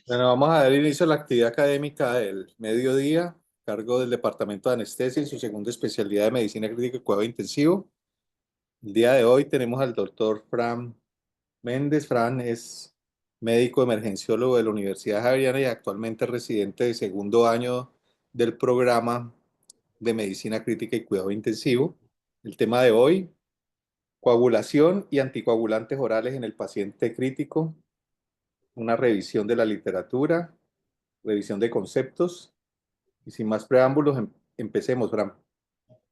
Bueno, vamos a dar inicio a la actividad académica del mediodía, a cargo del Departamento de Anestesia en su segunda especialidad de Medicina Crítica y Cuidado Intensivo. El día de hoy tenemos al doctor Fran Méndez. Fran es médico emergenciólogo de la Universidad Javeriana y actualmente residente de segundo año del programa de Medicina Crítica y Cuidado Intensivo. El tema de hoy, coagulación y anticoagulantes orales en el paciente crítico, una revisión de la literatura, revisión de conceptos. Y sin más preámbulos, empecemos, Bram.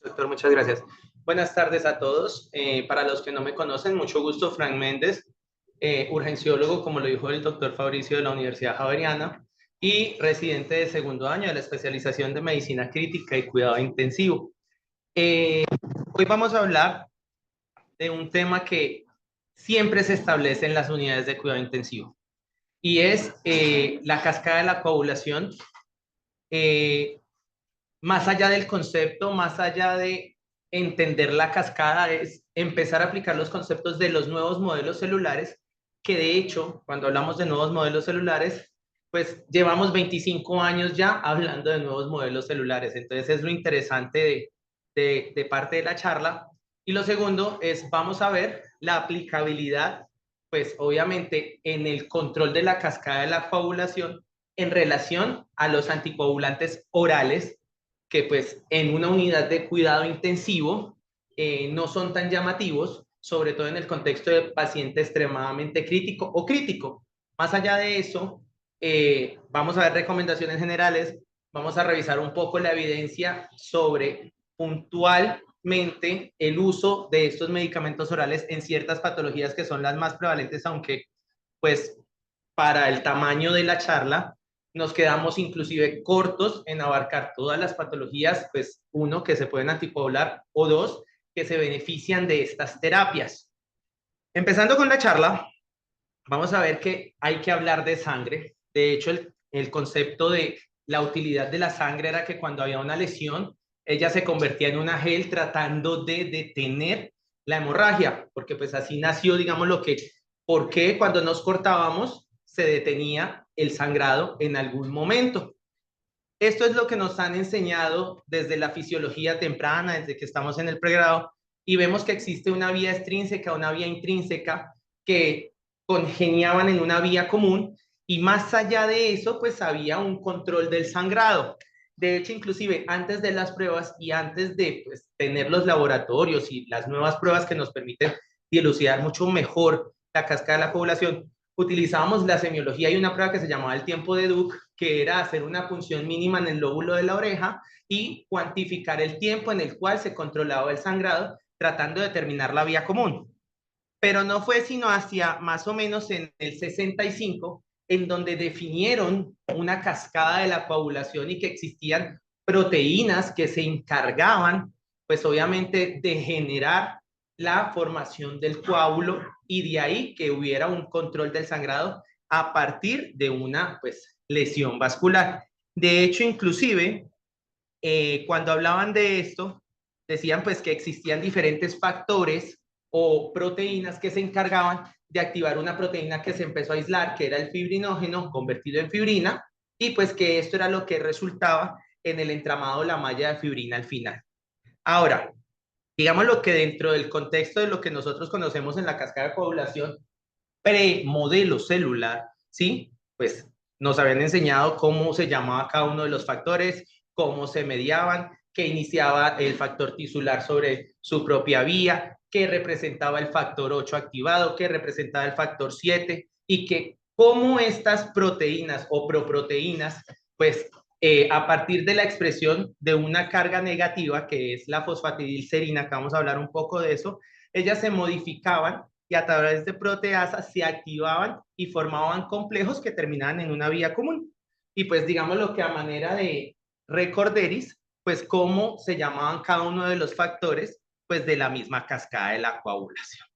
Doctor, muchas gracias. Buenas tardes a todos. Para los que no me conocen, mucho gusto, Frank Méndez, urgenciólogo, como lo dijo el doctor Fabricio de la Universidad Javeriana, y residente de segundo año de la especialización de Medicina Crítica y Cuidado Intensivo. Hoy vamos a hablar de un tema que siempre se establece en las unidades de cuidado intensivo, y es la cascada de la coagulación. Más allá del concepto, más allá de entender la cascada, es empezar a aplicar los conceptos de los nuevos modelos celulares, que de hecho, cuando hablamos de nuevos modelos celulares, pues llevamos 25 años ya hablando de nuevos modelos celulares. Entonces es lo interesante de parte de la charla. Y lo segundo es, vamos a ver la aplicabilidad, pues obviamente en el control de la cascada de la coagulación en relación a los anticoagulantes orales, que pues en una unidad de cuidado intensivo no son tan llamativos, sobre todo en el contexto de paciente extremadamente crítico o crítico. Más allá de eso, vamos a ver recomendaciones generales, vamos a revisar un poco la evidencia sobre puntualmente el uso de estos medicamentos orales en ciertas patologías que son las más prevalentes, aunque pues para el tamaño de la charla nos quedamos inclusive cortos en abarcar todas las patologías, pues uno, que se pueden anticoagular, o dos, que se benefician de estas terapias. Empezando con la charla, vamos a ver que hay que hablar de sangre. De hecho, el concepto de la utilidad de la sangre era que cuando había una lesión, ella se convertía en una gel tratando de detener la hemorragia, porque pues así nació, digamos, lo que, ¿por qué cuando nos cortábamos se detenía el sangrado en algún momento? Esto es lo que nos han enseñado desde la fisiología temprana, desde que estamos en el pregrado, y vemos que existe una vía extrínseca, una vía intrínseca, que congeniaban en una vía común, y más allá de eso, pues había un control del sangrado. De hecho, inclusive antes de las pruebas y antes de pues, tener los laboratorios y las nuevas pruebas que nos permiten dilucidar mucho mejor la cascada de la población, utilizábamos la semiología y una prueba que se llamaba el tiempo de Duke, que era hacer una punción mínima en el lóbulo de la oreja y cuantificar el tiempo en el cual se controlaba el sangrado, tratando de determinar la vía común. Pero no fue sino hacia más o menos en el 65 en donde definieron una cascada de la coagulación y que existían proteínas que se encargaban, pues obviamente, de generar la formación del coágulo, y de ahí que hubiera un control del sangrado a partir de una pues lesión vascular. De hecho, inclusive, cuando hablaban de esto, decían pues que existían diferentes factores o proteínas que se encargaban de activar una proteína que se empezó a aislar, que era el fibrinógeno convertido en fibrina, y pues que esto era lo que resultaba en el entramado de la malla de fibrina al final. Ahora, digamos lo que dentro del contexto de lo que nosotros conocemos en la cascada de coagulación, premodelo celular, ¿sí? Pues nos habían enseñado cómo se llamaba cada uno de los factores, cómo se mediaban, qué iniciaba el factor tisular sobre su propia vía, qué representaba el factor 8 activado, qué representaba el factor 7, y que cómo estas proteínas o proproteínas, pues a partir de la expresión de una carga negativa, que es la fosfatidilcerina, que vamos a hablar un poco de eso, ellas se modificaban y a través de proteasas se activaban y formaban complejos que terminaban en una vía común. Y pues digamos lo que a manera de recorderis, pues cómo se llamaban cada uno de los factores, pues de la misma cascada de la coagulación.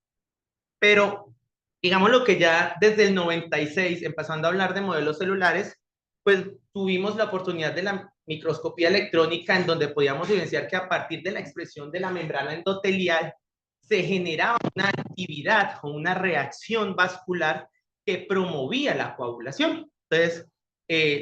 Pero digamos lo que ya desde el 96, empezando a hablar de modelos celulares, pues tuvimos la oportunidad de la microscopía electrónica, en donde podíamos evidenciar que a partir de la expresión de la membrana endotelial se generaba una actividad o una reacción vascular que promovía la coagulación. Entonces,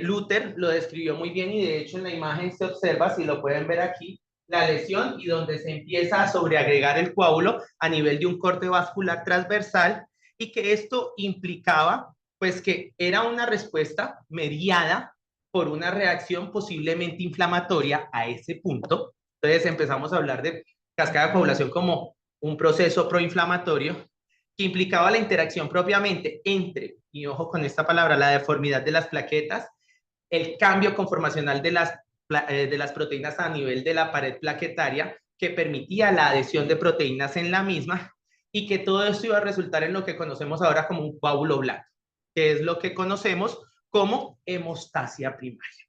Luther lo describió muy bien y de hecho en la imagen se observa, si lo pueden ver aquí, la lesión y donde se empieza a sobreagregar el coágulo a nivel de un corte vascular transversal y que esto implicaba pues que era una respuesta mediada por una reacción posiblemente inflamatoria a ese punto. Entonces empezamos a hablar de cascada de coagulación como un proceso proinflamatorio que implicaba la interacción propiamente entre, y ojo con esta palabra, la deformidad de las plaquetas, el cambio conformacional de las proteínas a nivel de la pared plaquetaria que permitía la adhesión de proteínas en la misma y que todo esto iba a resultar en lo que conocemos ahora como un coágulo blanco, que es lo que conocemos como hemostasia primaria.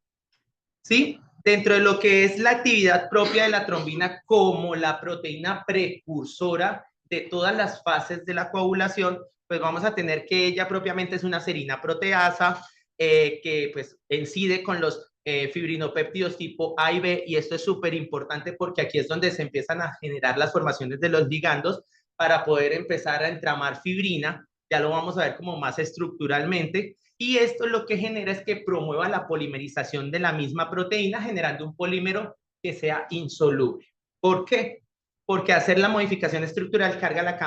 ¿Sí? Dentro de lo que es la actividad propia de la trombina como la proteína precursora de todas las fases de la coagulación, pues vamos a tener que ella propiamente es una serina proteasa que pues incide con los fibrinopéptidos tipo A y B, y esto es súper importante porque aquí es donde se empiezan a generar las formaciones de los ligandos para poder empezar a entramar fibrina, ya lo vamos a ver como más estructuralmente, y esto lo que genera es que promueva la polimerización de la misma proteína, generando un polímero que sea insoluble. ¿Por qué? Porque hacer la modificación estructural carga la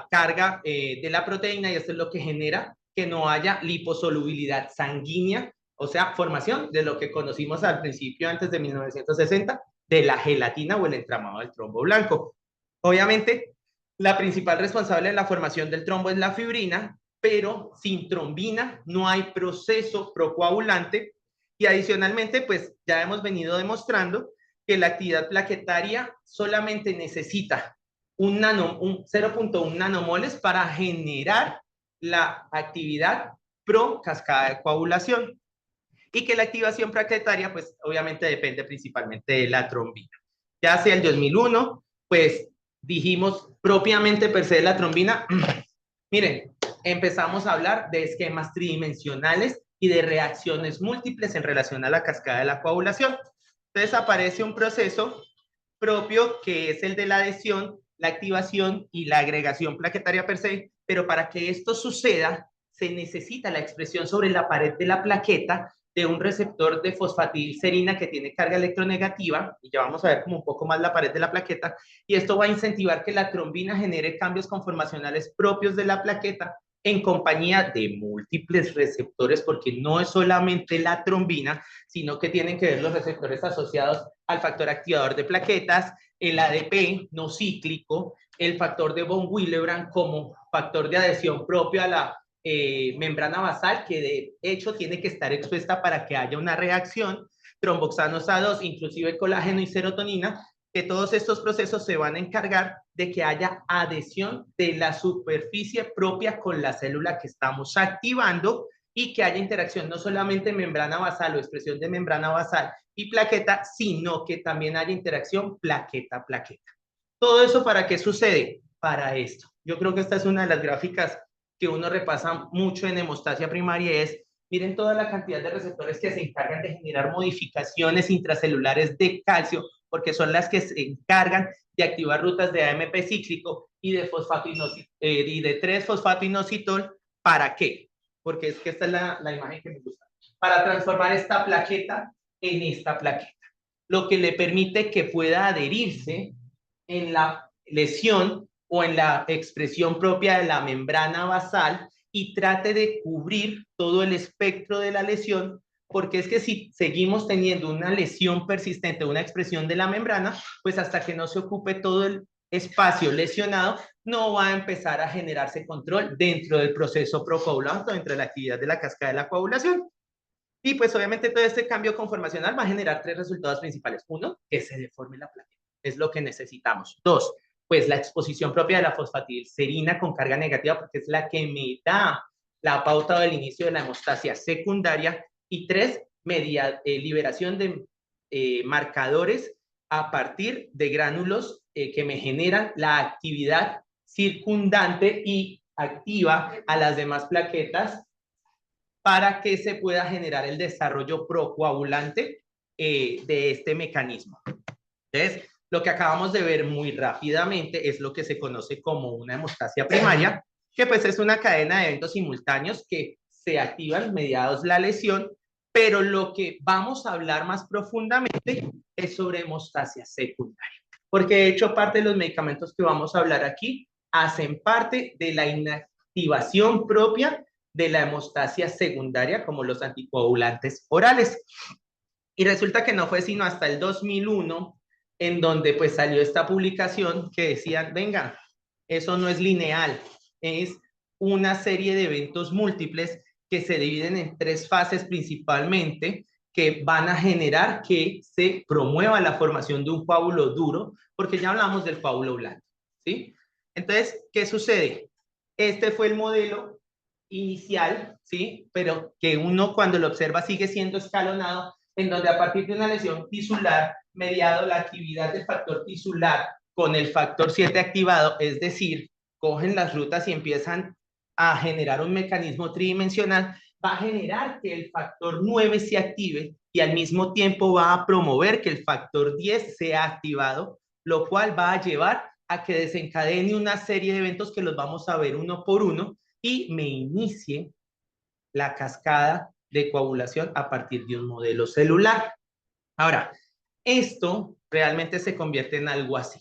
carga de la proteína y esto es lo que genera que no haya liposolubilidad sanguínea, o sea, formación de lo que conocimos al principio, antes de 1960, de la gelatina o el entramado del trombo blanco. Obviamente, la principal responsable de la formación del trombo es la fibrina, pero sin trombina no hay proceso procoagulante y adicionalmente, pues ya hemos venido demostrando que la actividad plaquetaria solamente necesita un 0.1 nanomoles para generar la actividad pro cascada de coagulación y que la activación plaquetaria, pues obviamente depende principalmente de la trombina. Ya hacia el 2001, pues dijimos propiamente per se de la trombina, miren, empezamos a hablar de esquemas tridimensionales y de reacciones múltiples en relación a la cascada de la coagulación. Entonces aparece un proceso propio que es el de la adhesión, la activación y la agregación plaquetaria per se, pero para que esto suceda se necesita la expresión sobre la pared de la plaqueta de un receptor de fosfatidilcerina que tiene carga electronegativa, y ya vamos a ver como un poco más la pared de la plaqueta, y esto va a incentivar que la trombina genere cambios conformacionales propios de la plaqueta en compañía de múltiples receptores, porque no es solamente la trombina, sino que tienen que ver los receptores asociados al factor activador de plaquetas, el ADP no cíclico, el factor de von Willebrand como factor de adhesión propio a la membrana basal, que de hecho tiene que estar expuesta para que haya una reacción, tromboxanos A2, inclusive colágeno y serotonina, que todos estos procesos se van a encargar de que haya adhesión de la superficie propia con la célula que estamos activando y que haya interacción no solamente membrana basal o expresión de membrana basal y plaqueta, sino que también haya interacción plaqueta-plaqueta. ¿Todo eso para qué sucede? Para esto. Yo creo que esta es una de las gráficas que uno repasa mucho en hemostasia primaria, es miren toda la cantidad de receptores que se encargan de generar modificaciones intracelulares de calcio, porque son las que se encargan de activar rutas de AMP cíclico y de y de 3-fosfato-inositol. ¿Para qué? Porque es que esta es la imagen que me gusta. Para transformar esta plaqueta en esta plaqueta, lo que le permite que pueda adherirse en la lesión o en la expresión propia de la membrana basal y trate de cubrir todo el espectro de la lesión, porque es que si seguimos teniendo una lesión persistente, una expresión de la membrana, pues hasta que no se ocupe todo el espacio lesionado, no va a empezar a generarse control dentro del proceso procoagulante, dentro de la actividad de la cascada de la coagulación. Y pues obviamente todo este cambio conformacional va a generar tres resultados principales. Uno, que se deforme la plaqueta. Es lo que necesitamos. Dos, pues la exposición propia de la fosfatidilcerina con carga negativa, porque es la que me da la pauta del inicio de la hemostasia secundaria. Y tres, liberación de marcadores a partir de gránulos que me generan la actividad circundante y activa a las demás plaquetas para que se pueda generar el desarrollo procoagulante de este mecanismo. Entonces, lo que acabamos de ver muy rápidamente es lo que se conoce como una hemostasia primaria, que pues es una cadena de eventos simultáneos que se activan mediados la lesión, pero lo que vamos a hablar más profundamente es sobre hemostasia secundaria, porque de hecho parte de los medicamentos que vamos a hablar aquí hacen parte de la inactivación propia de la hemostasia secundaria, como los anticoagulantes orales. Y resulta que no fue sino hasta el 2001 en donde pues salió esta publicación que decían, venga, eso no es lineal, es una serie de eventos múltiples que se dividen en tres fases principalmente, que van a generar que se promueva la formación de un coágulo duro, porque ya hablamos del coágulo blando, ¿sí? Entonces, ¿qué sucede? Este fue el modelo inicial, ¿sí? Pero que uno cuando lo observa sigue siendo escalonado, en donde a partir de una lesión tisular, mediado la actividad del factor tisular con el factor 7 activado, es decir, cogen las rutas y empiezan a generar un mecanismo tridimensional, va a generar que el factor 9 se active y al mismo tiempo va a promover que el factor 10 sea activado, lo cual va a llevar a que desencadene una serie de eventos que los vamos a ver uno por uno y me inicie la cascada de coagulación a partir de un modelo celular. Ahora, esto realmente se convierte en algo así.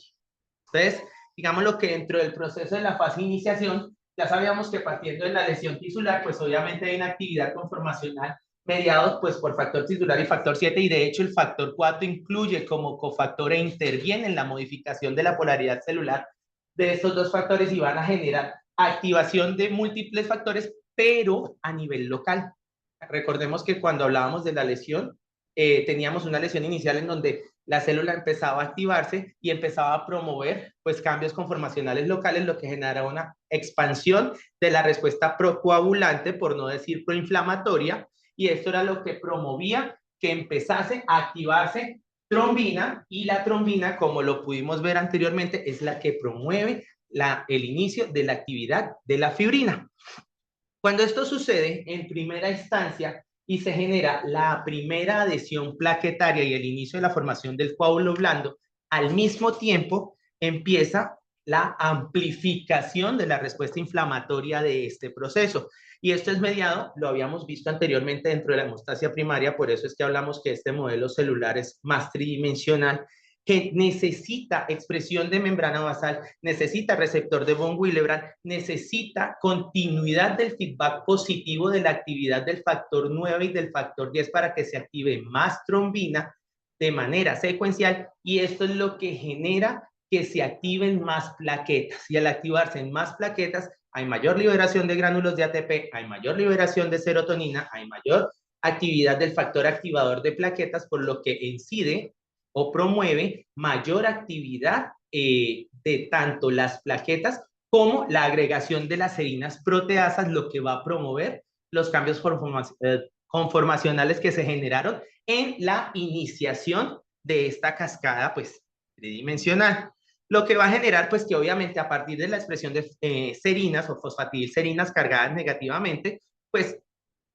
Entonces, digamos lo que dentro del proceso de la fase de iniciación, ya sabíamos que partiendo de la lesión tisular, pues obviamente hay una actividad conformacional mediados pues por factor tisular y factor 7 y de hecho el factor 4 incluye como cofactor e interviene en la modificación de la polaridad celular de estos dos factores y van a generar activación de múltiples factores, pero a nivel local. Recordemos que cuando hablábamos de la lesión, teníamos una lesión inicial en donde la célula empezaba a activarse y empezaba a promover pues cambios conformacionales locales, lo que genera una expansión de la respuesta procoagulante, por no decir proinflamatoria, y esto era lo que promovía que empezase a activarse trombina, y la trombina, como lo pudimos ver anteriormente, es la que promueve el inicio de la actividad de la fibrina. Cuando esto sucede en primera instancia y se genera la primera adhesión plaquetaria y el inicio de la formación del coágulo blando, al mismo tiempo empieza la amplificación de la respuesta inflamatoria de este proceso. Y esto es mediado, lo habíamos visto anteriormente dentro de la hemostasia primaria, por eso es que hablamos que este modelo celular es más tridimensional, que necesita expresión de membrana basal, necesita receptor de von Willebrand, necesita continuidad del feedback positivo de la actividad del factor 9 y del factor 10 para que se active más trombina de manera secuencial, y esto es lo que genera que se activen más plaquetas, y al activarse en más plaquetas hay mayor liberación de gránulos de ATP, hay mayor liberación de serotonina, hay mayor actividad del factor activador de plaquetas, por lo que incide o promueve mayor actividad de tanto las plaquetas como la agregación de las serinas proteasas, lo que va a promover los cambios conformacionales que se generaron en la iniciación de esta cascada pues tridimensional. Lo que va a generar pues que obviamente a partir de la expresión de serinas o fosfatidilserinas cargadas negativamente, pues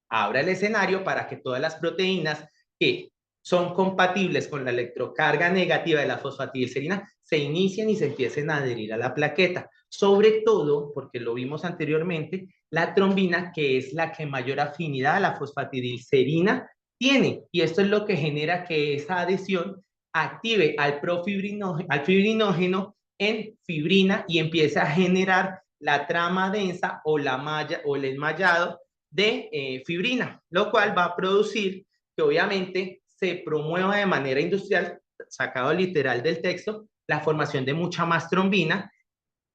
abra el escenario para que todas las proteínas que son compatibles con la electrocarga negativa de la fosfatidilserina se inicien y se empiecen a adherir a la plaqueta. Sobre todo, porque lo vimos anteriormente, la trombina, que es la que mayor afinidad a la fosfatidilserina tiene. Y esto es lo que genera que esa adhesión active al fibrinógeno en fibrina y empiece a generar la trama densa o la malla o el enmallado de fibrina, lo cual va a producir que obviamente se promueva de manera industrial, sacado literal del texto, la formación de mucha más trombina,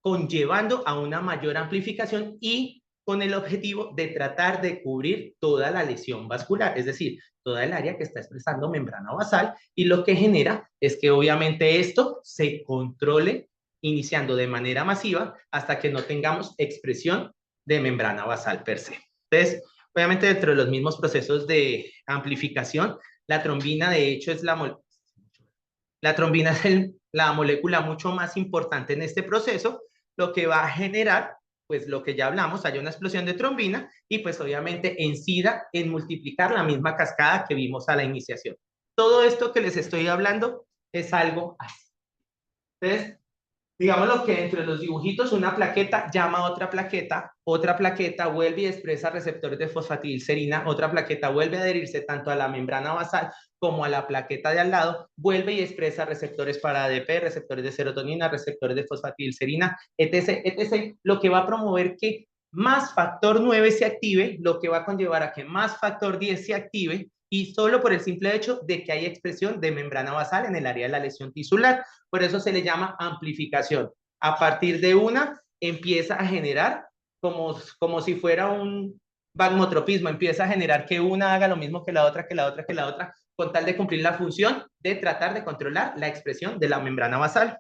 conllevando a una mayor amplificación y con el objetivo de tratar de cubrir toda la lesión vascular, es decir, toda el área que está expresando membrana basal, y lo que genera es que obviamente esto se controle iniciando de manera masiva hasta que no tengamos expresión de membrana basal per se. Entonces, obviamente dentro de los mismos procesos de amplificación, la trombina de hecho es la trombina es la molécula mucho más importante en este proceso, lo que va a generar, pues lo que ya hablamos, haya una explosión de trombina y pues obviamente incida en multiplicar la misma cascada que vimos a la iniciación. Todo esto que les estoy hablando es algo así. Entonces, Digámoslo que dentro de los dibujitos una plaqueta llama a otra plaqueta vuelve y expresa receptores de fosfatidilcerina, otra plaqueta vuelve a adherirse tanto a la membrana basal como a la plaqueta de al lado, vuelve y expresa receptores para ADP, receptores de serotonina, receptores de fosfatidilcerina, etc., etc., lo que va a promover que más factor 9 se active, lo que va a conllevar a que más factor 10 se active, y solo por el simple hecho de que hay expresión de membrana basal en el área de la lesión tisular. Por eso se le llama amplificación. A partir de una empieza a generar como si fuera un bagmotropismo, empieza a generar que una haga lo mismo que la otra, que la otra, que la otra, con tal de cumplir la función de tratar de controlar la expresión de la membrana basal.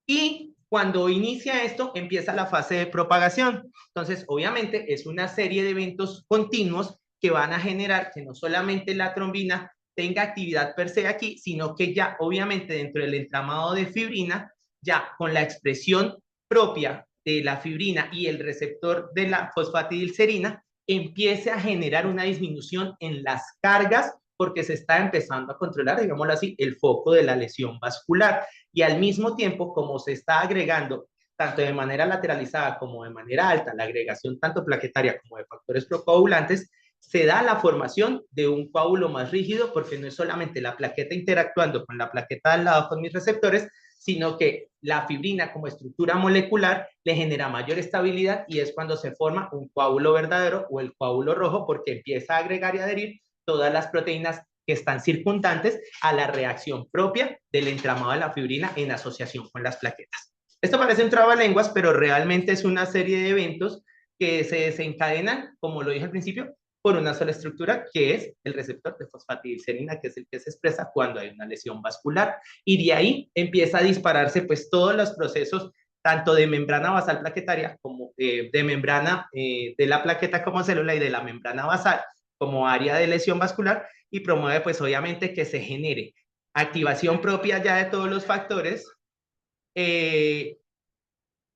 Y cuando inicia esto, empieza la fase de propagación. Entonces, obviamente, es una serie de eventos continuos que van a generar que no solamente la trombina tenga actividad per se aquí, sino que ya, obviamente, dentro del entramado de fibrina, ya con la expresión propia de la fibrina y el receptor de la fosfatidilcerina, empiece a generar una disminución en las cargas porque se está empezando a controlar, digámoslo así, el foco de la lesión vascular. Y al mismo tiempo, como se está agregando tanto de manera lateralizada como de manera alta, la agregación tanto plaquetaria como de factores procoagulantes, se da la formación de un coágulo más rígido porque no es solamente la plaqueta interactuando con la plaqueta al lado con mis receptores, sino que la fibrina como estructura molecular le genera mayor estabilidad y es cuando se forma un coágulo verdadero o el coágulo rojo porque empieza a agregar y adherir todas las proteínas que están circundantes a la reacción propia del entramado de la fibrina en asociación con las plaquetas. Esto parece un trabalenguas, pero realmente es una serie de eventos que se desencadenan, como lo dije al principio, por una sola estructura, que es el receptor de fosfatidilcerina, que es el que se expresa cuando hay una lesión vascular. Y de ahí empieza a dispararse pues todos los procesos tanto de membrana basal plaquetaria como de membrana de la plaqueta como célula y de la membrana basal como área de lesión vascular y promueve pues obviamente que se genere activación propia ya de todos los factores, eh,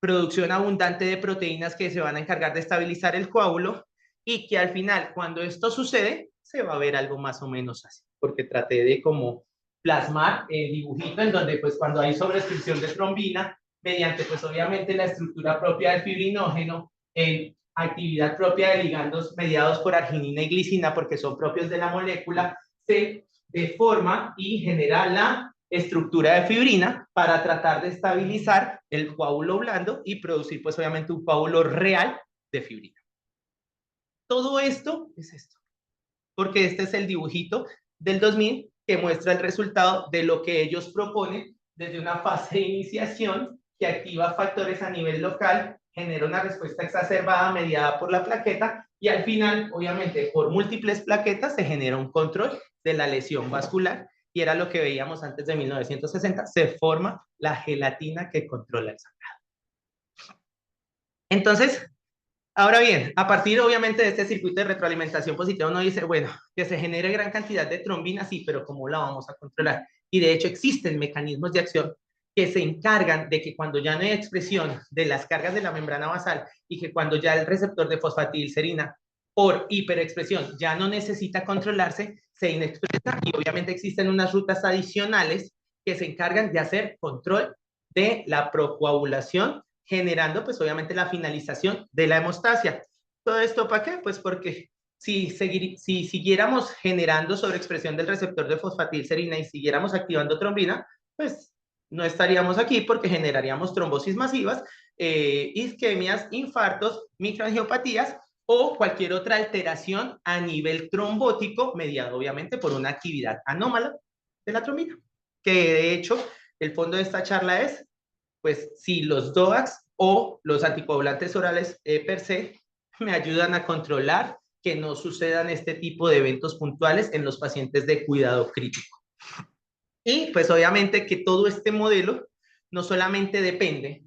producción abundante de proteínas que se van a encargar de estabilizar el coágulo y que al final cuando esto sucede se va a ver algo más o menos así, porque traté de como plasmar el dibujito en donde pues cuando hay sobreexpresión de trombina mediante pues obviamente la estructura propia del fibrinógeno, actividad propia de ligandos mediados por arginina y glicina porque son propios de la molécula, se deforma y genera la estructura de fibrina para tratar de estabilizar el coágulo blando y producir pues obviamente un coágulo real de fibrina. Todo esto es esto, porque este es el dibujito del 2000 que muestra el resultado de lo que ellos proponen desde una fase de iniciación que activa factores a nivel local, genera una respuesta exacerbada mediada por la plaqueta y al final, obviamente, por múltiples plaquetas se genera un control de la lesión vascular y era lo que veíamos antes de 1960, se forma la gelatina que controla el sangrado. Entonces, ahora bien, a partir obviamente de este circuito de retroalimentación positiva, uno dice, bueno, que se genere gran cantidad de trombina, sí, pero ¿cómo la vamos a controlar? Y de hecho existen mecanismos de acción que se encargan de que cuando ya no hay expresión de las cargas de la membrana basal y que cuando ya el receptor de fosfatidilcerina por hiperexpresión ya no necesita controlarse, se inexpresa y obviamente existen unas rutas adicionales que se encargan de hacer control de la procoagulación generando pues obviamente la finalización de la hemostasia. ¿Todo esto para qué? Pues porque si siguiéramos generando sobreexpresión del receptor de fosfatidilcerina y siguiéramos activando trombina, pues no estaríamos aquí porque generaríamos trombosis masivas, isquemias, infartos, microangiopatías o cualquier otra alteración a nivel trombótico mediado obviamente por una actividad anómala de la trombina. Que de hecho el fondo de esta charla es pues si los DOACs o los anticoagulantes orales per se me ayudan a controlar que no sucedan este tipo de eventos puntuales en los pacientes de cuidado crítico. Y pues obviamente que todo este modelo no solamente depende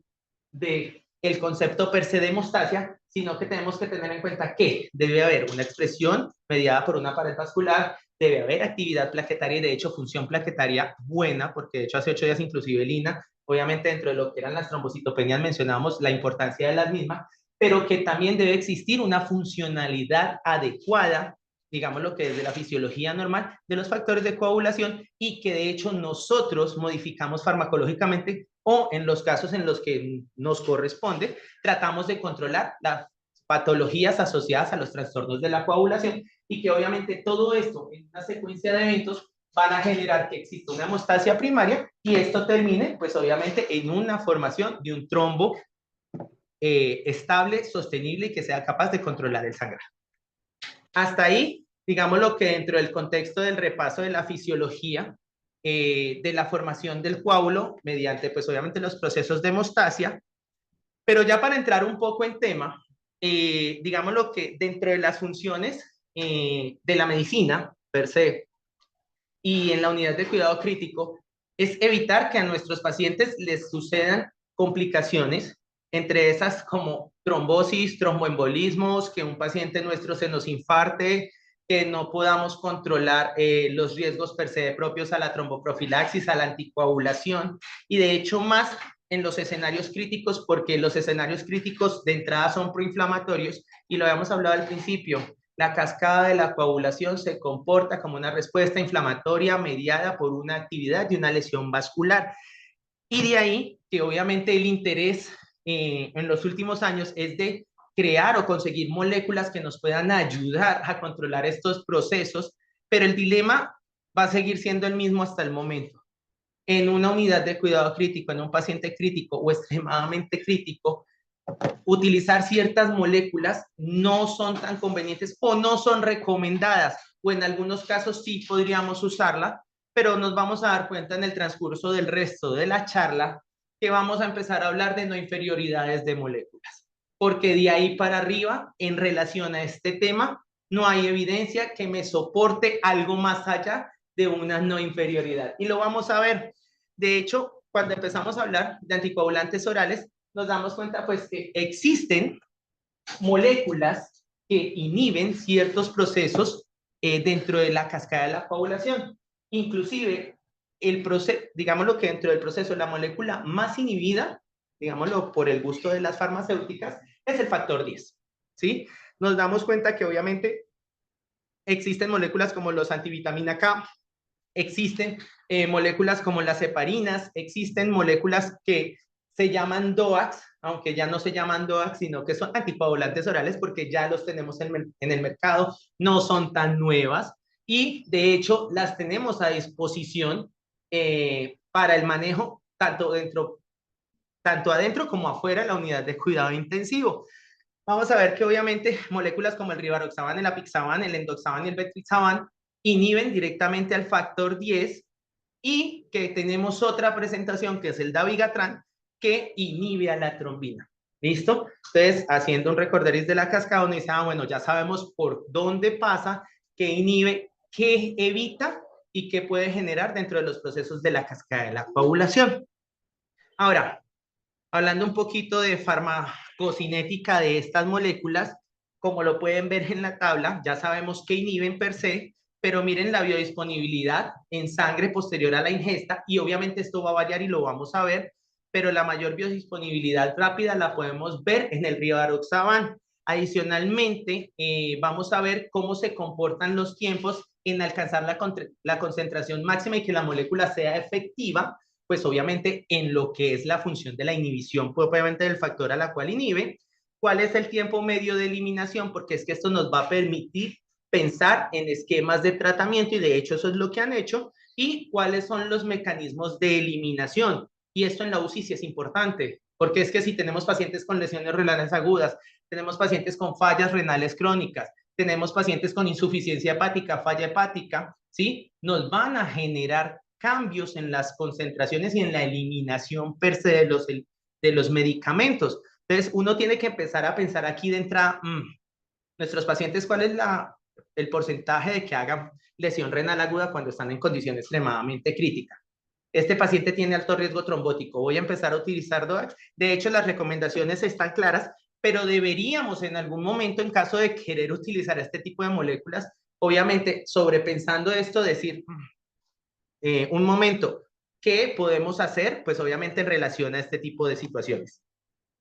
del concepto per se de hemostasia, sino que tenemos que tener en cuenta que debe haber una expresión mediada por una pared vascular, debe haber actividad plaquetaria y de hecho función plaquetaria buena, porque de hecho hace 8 días inclusive Lina, obviamente dentro de lo que eran las trombocitopenias mencionábamos la importancia de las mismas, pero que también debe existir una funcionalidad adecuada, digamos lo que es de la fisiología normal, de los factores de coagulación y que de hecho nosotros modificamos farmacológicamente o en los casos en los que nos corresponde, tratamos de controlar las patologías asociadas a los trastornos de la coagulación y que obviamente todo esto en una secuencia de eventos van a generar que exista una hemostasia primaria y esto termine pues obviamente en una formación de un trombo estable, sostenible y que sea capaz de controlar el sangrado. Hasta ahí, digamos lo que dentro del contexto del repaso de la fisiología de la formación del coágulo mediante, pues obviamente los procesos de hemostasia, pero ya para entrar un poco en tema, digamos lo que dentro de las funciones de la medicina per se y en la unidad de cuidado crítico es evitar que a nuestros pacientes les sucedan complicaciones, entre esas como trombosis, tromboembolismos, que un paciente nuestro se nos infarte, que no podamos controlar los riesgos per se propios a la tromboprofilaxis, a la anticoagulación, y de hecho más en los escenarios críticos, porque los escenarios críticos de entrada son proinflamatorios, y lo habíamos hablado al principio, la cascada de la coagulación se comporta como una respuesta inflamatoria mediada por una actividad de una lesión vascular. Y de ahí que obviamente el interés en los últimos años es de crear o conseguir moléculas que nos puedan ayudar a controlar estos procesos, pero el dilema va a seguir siendo el mismo hasta el momento. En una unidad de cuidado crítico, en un paciente crítico o extremadamente crítico, utilizar ciertas moléculas no son tan convenientes o no son recomendadas, o en algunos casos sí podríamos usarla, pero nos vamos a dar cuenta en el transcurso del resto de la charla que vamos a empezar a hablar de no inferioridades de moléculas, porque de ahí para arriba, en relación a este tema, no hay evidencia que me soporte algo más allá de una no inferioridad. Y lo vamos a ver. De hecho, cuando empezamos a hablar de anticoagulantes orales, nos damos cuenta pues que existen moléculas que inhiben ciertos procesos dentro de la cascada de la coagulación. Inclusive, el proceso, digámoslo que dentro del proceso, la molécula más inhibida, digámoslo por el gusto de las farmacéuticas, es el factor 10. ¿Sí? Nos damos cuenta que obviamente existen moléculas como los antivitamina K, existen moléculas como las heparinas, existen moléculas que se llaman DOACs, aunque ya no se llaman DOACs, sino que son anticoagulantes orales porque ya los tenemos en el mercado, no son tan nuevas y de hecho las tenemos a disposición para el manejo tanto adentro como afuera de la unidad de cuidado intensivo. Vamos a ver que obviamente moléculas como el rivaroxaban, el apixaban, el endoxaban y el betrixaban inhiben directamente al factor 10 y que tenemos otra presentación que es el dabigatran que inhibe a la trombina. ¿Listo? Entonces, haciendo un recorderis de la cascada, uno dice, bueno, ya sabemos por dónde pasa, qué inhibe, qué evita y qué puede generar dentro de los procesos de la cascada de la coagulación. Ahora, hablando un poquito de farmacocinética de estas moléculas, como lo pueden ver en la tabla, ya sabemos que inhiben per se, pero miren la biodisponibilidad en sangre posterior a la ingesta y obviamente esto va a variar y lo vamos a ver, pero la mayor biodisponibilidad rápida la podemos ver en el rivaroxaban. Adicionalmente, vamos a ver cómo se comportan los tiempos en alcanzar la concentración máxima y que la molécula sea efectiva, pues obviamente en lo que es la función de la inhibición propiamente del factor a la cual inhibe, cuál es el tiempo medio de eliminación, porque es que esto nos va a permitir pensar en esquemas de tratamiento y de hecho eso es lo que han hecho, y cuáles son los mecanismos de eliminación. Y esto en la UCI sí es importante, porque es que si tenemos pacientes con lesiones renales agudas, tenemos pacientes con fallas renales crónicas, tenemos pacientes con insuficiencia hepática, falla hepática, ¿sí? Nos van a generar cambios en las concentraciones y en la eliminación per se de los medicamentos. Entonces, uno tiene que empezar a pensar aquí de entrada, nuestros pacientes, ¿cuál es el porcentaje de que hagan lesión renal aguda cuando están en condición extremadamente crítica? Este paciente tiene alto riesgo trombótico, voy a empezar a utilizar DOACs. De hecho, las recomendaciones están claras, pero deberíamos en algún momento, en caso de querer utilizar este tipo de moléculas, obviamente sobrepensando esto, decir, un momento, ¿qué podemos hacer? Pues obviamente en relación a este tipo de situaciones.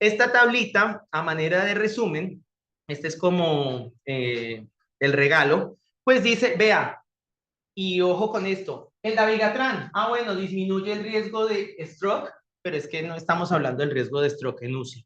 Esta tablita, a manera de resumen, este es como el regalo, pues dice, vea, y ojo con esto, el dabigatran, bueno, disminuye el riesgo de stroke, pero es que no estamos hablando del riesgo de stroke en UCI.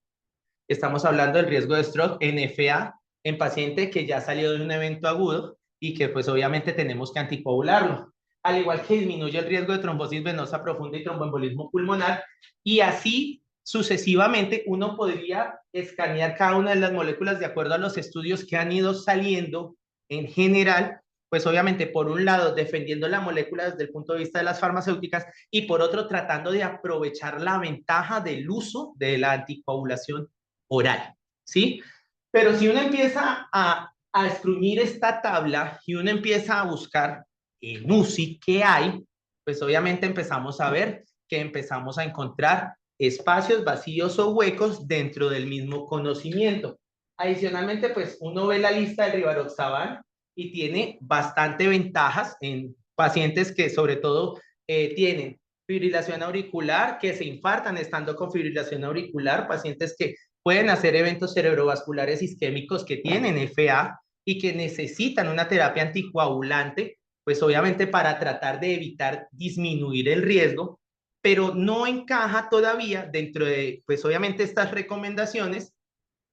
Estamos hablando del riesgo de stroke en FA, en paciente que ya salió de un evento agudo y que pues obviamente tenemos que anticoagularlo. Al igual que disminuye el riesgo de trombosis venosa profunda y tromboembolismo pulmonar, y así sucesivamente uno podría escanear cada una de las moléculas de acuerdo a los estudios que han ido saliendo en general, pues obviamente por un lado defendiendo la molécula desde el punto de vista de las farmacéuticas y por otro tratando de aprovechar la ventaja del uso de la anticoagulación oral, ¿sí? Pero si uno empieza a escruñir esta tabla y uno empieza a buscar en UCI qué hay, pues obviamente empezamos a ver que empezamos a encontrar espacios vacíos o huecos dentro del mismo conocimiento. Adicionalmente, pues uno ve la lista del rivaroxaban y tiene bastante ventajas en pacientes que sobre todo tienen fibrilación auricular, que se infartan estando con fibrilación auricular, pacientes que pueden hacer eventos cerebrovasculares isquémicos que tienen FA y que necesitan una terapia anticoagulante, pues obviamente para tratar de evitar disminuir el riesgo, pero no encaja todavía dentro de, pues obviamente estas recomendaciones,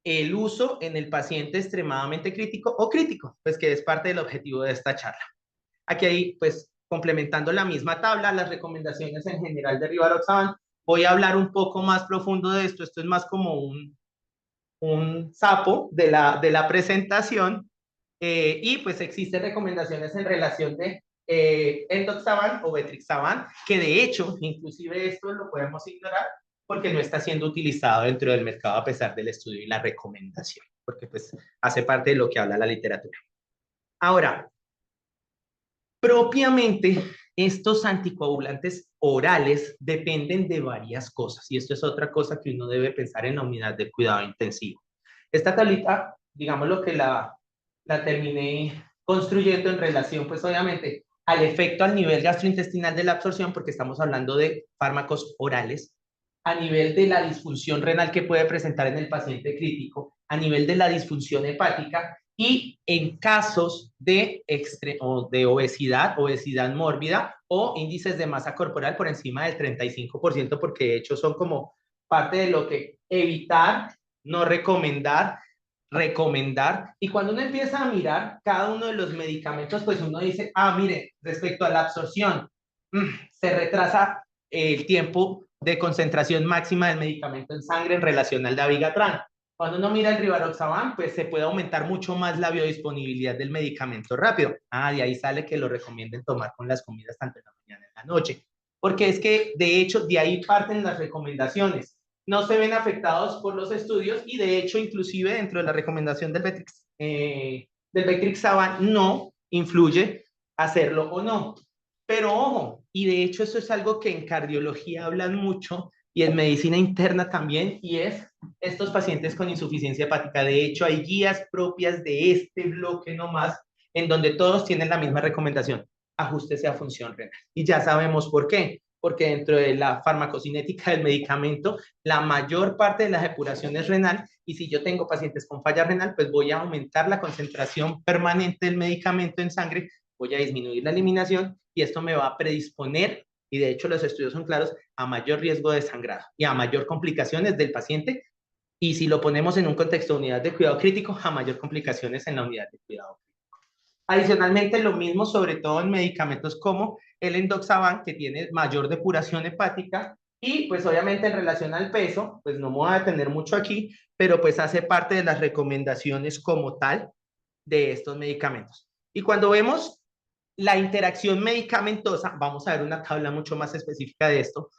el uso en el paciente extremadamente crítico o crítico, pues que es parte del objetivo de esta charla. Aquí hay, pues, complementando la misma tabla, las recomendaciones en general de rivaroxaban. Voy a hablar un poco más profundo de esto. Esto es más como un sapo de la presentación. Y pues existen recomendaciones en relación de endoxaban o betrixaban, que de hecho, inclusive esto lo podemos ignorar porque no está siendo utilizado dentro del mercado a pesar del estudio y la recomendación, porque pues hace parte de lo que habla la literatura. Ahora, propiamente, estos anticoagulantes orales dependen de varias cosas, y esto es otra cosa que uno debe pensar en la unidad de cuidado intensivo. Esta tablita, digamos lo que la terminé construyendo en relación, pues obviamente, al efecto al nivel gastrointestinal de la absorción, porque estamos hablando de fármacos orales, a nivel de la disfunción renal que puede presentar en el paciente crítico, a nivel de la disfunción hepática y en casos de obesidad, obesidad mórbida o índices de masa corporal por encima del 35%, porque de hecho son como parte de lo que evitar, no recomendar, recomendar. Y cuando uno empieza a mirar cada uno de los medicamentos, pues uno dice, ah, mire, respecto a la absorción, se retrasa el tiempo de concentración máxima del medicamento en sangre en relación al dabigatran. Cuando uno mira el rivaroxaban, pues se puede aumentar mucho más la biodisponibilidad del medicamento rápido. Ah, de ahí sale que lo recomienden tomar con las comidas tanto en la mañana como en la noche. Porque es que, de hecho, de ahí parten las recomendaciones. No se ven afectados por los estudios y, de hecho, inclusive dentro de la recomendación del Betrixaban no influye hacerlo o no. Pero ojo, y de hecho eso es algo que en cardiología hablan mucho y en medicina interna también, y es estos pacientes con insuficiencia hepática. De hecho, hay guías propias de este bloque nomás, en donde todos tienen la misma recomendación: ajustese a función renal. Y ya sabemos por qué, porque dentro de la farmacocinética del medicamento, la mayor parte de la depuración es renal, y si yo tengo pacientes con falla renal, pues voy a aumentar la concentración permanente del medicamento en sangre, voy a disminuir la eliminación, y esto me va a predisponer, y de hecho los estudios son claros, a mayor riesgo de sangrado y a mayor complicaciones del paciente. Y si lo ponemos en un contexto de unidad de cuidado crítico, a mayor complicaciones en la unidad de cuidado crítico. Adicionalmente, lo mismo sobre todo en medicamentos como el endoxaban, que tiene mayor depuración hepática, y pues obviamente en relación al peso, pues no me voy a detener mucho aquí, pero pues hace parte de las recomendaciones como tal de estos medicamentos. Y cuando vemos la interacción medicamentosa, vamos a ver una tabla mucho más específica de esto,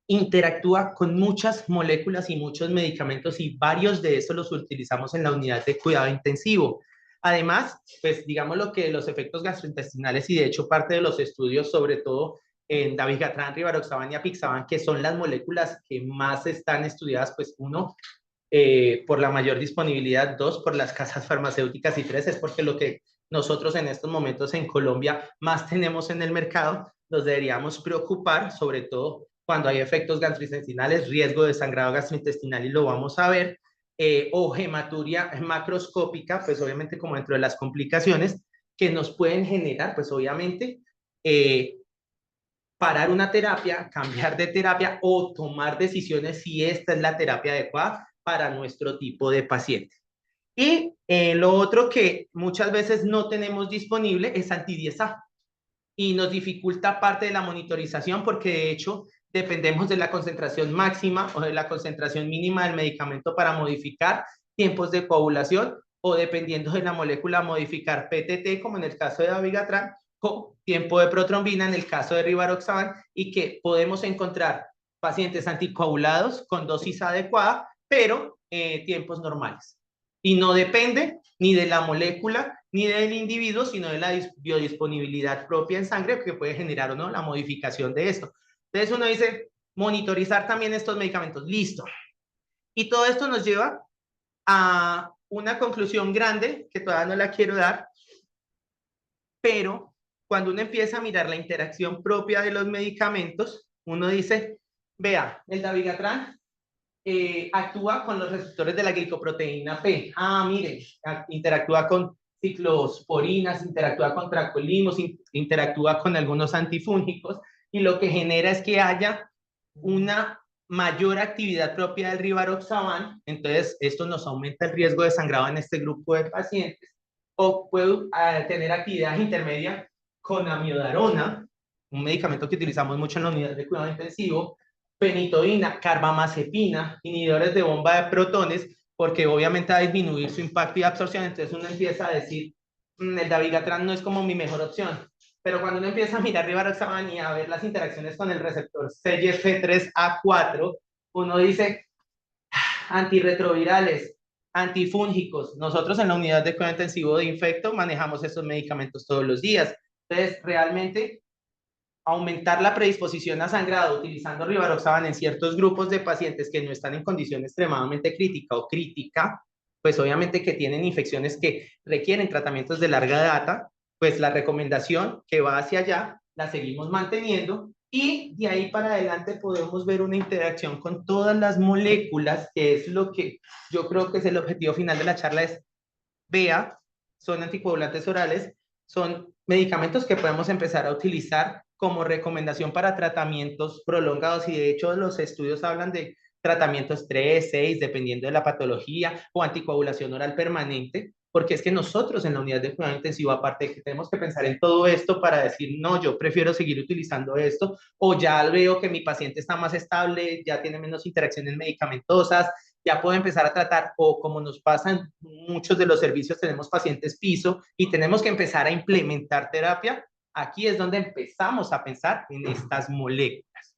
interactúa con muchas moléculas y muchos medicamentos, y varios de estos los utilizamos en la unidad de cuidado intensivo. Además, pues digamos lo que los efectos gastrointestinales, y de hecho parte de los estudios, sobre todo en dabigatran, rivaroxaban y apixaban, que son las moléculas que más están estudiadas, pues uno, por la mayor disponibilidad; dos, por las casas farmacéuticas; y tres, es porque lo que nosotros en estos momentos en Colombia más tenemos en el mercado, nos deberíamos preocupar, sobre todo cuando hay efectos gastrointestinales, riesgo de sangrado gastrointestinal, y lo vamos a ver, o hematuria macroscópica, pues obviamente como dentro de las complicaciones que nos pueden generar, pues obviamente, parar una terapia, cambiar de terapia o tomar decisiones si esta es la terapia adecuada para nuestro tipo de paciente. Y lo otro que muchas veces no tenemos disponible es antidiesa y nos dificulta parte de la monitorización porque de hecho dependemos de la concentración máxima o de la concentración mínima del medicamento para modificar tiempos de coagulación o dependiendo de la molécula modificar PTT como en el caso de dabigatran o tiempo de protrombina en el caso de rivaroxaban y que podemos encontrar pacientes anticoagulados con dosis adecuada pero tiempos normales y no depende ni de la molécula ni del individuo, sino de la biodisponibilidad propia en sangre que puede generar o no la modificación de esto. Entonces uno dice, monitorizar también estos medicamentos, listo. Y todo esto nos lleva a una conclusión grande, que todavía no la quiero dar, pero cuando uno empieza a mirar la interacción propia de los medicamentos, uno dice, vea, el dabigatran actúa con los receptores de la glicoproteína P. Ah, mire, interactúa con ciclosporinas, interactúa con tracolimos, interactúa con algunos antifúngicos y lo que genera es que haya una mayor actividad propia del rivaroxaban, entonces esto nos aumenta el riesgo de sangrado en este grupo de pacientes, o puede tener actividad intermedia con amiodarona, un medicamento que utilizamos mucho en la unidad de cuidado intensivo, penitoína, carbamazepina, inhibidores de bomba de protones, porque obviamente va a disminuir su impacto y absorción, entonces uno empieza a decir, el dabigatran no es como mi mejor opción, pero cuando uno empieza a mirar rivaroxaban y a ver las interacciones con el receptor CYF3A4, uno dice, antirretrovirales, antifúngicos. Nosotros en la unidad de cuidado intensivo de infecto manejamos estos medicamentos todos los días. Entonces, realmente aumentar la predisposición a sangrado utilizando rivaroxaban en ciertos grupos de pacientes que no están en condición extremadamente crítica o crítica, pues obviamente que tienen infecciones que requieren tratamientos de larga data, pues la recomendación que va hacia allá la seguimos manteniendo y de ahí para adelante podemos ver una interacción con todas las moléculas, que es lo que yo creo que es el objetivo final de la charla, es vea, son anticoagulantes orales, son medicamentos que podemos empezar a utilizar como recomendación para tratamientos prolongados y de hecho los estudios hablan de tratamientos 3, 6, dependiendo de la patología o anticoagulación oral permanente, porque es que nosotros en la unidad de cuidado intensivo, aparte de que tenemos que pensar en todo esto para decir, no, yo prefiero seguir utilizando esto, o ya veo que mi paciente está más estable, ya tiene menos interacciones medicamentosas, ya puedo empezar a tratar, o como nos pasa en muchos de los servicios, tenemos pacientes piso y tenemos que empezar a implementar terapia, aquí es donde empezamos a pensar en estas moléculas.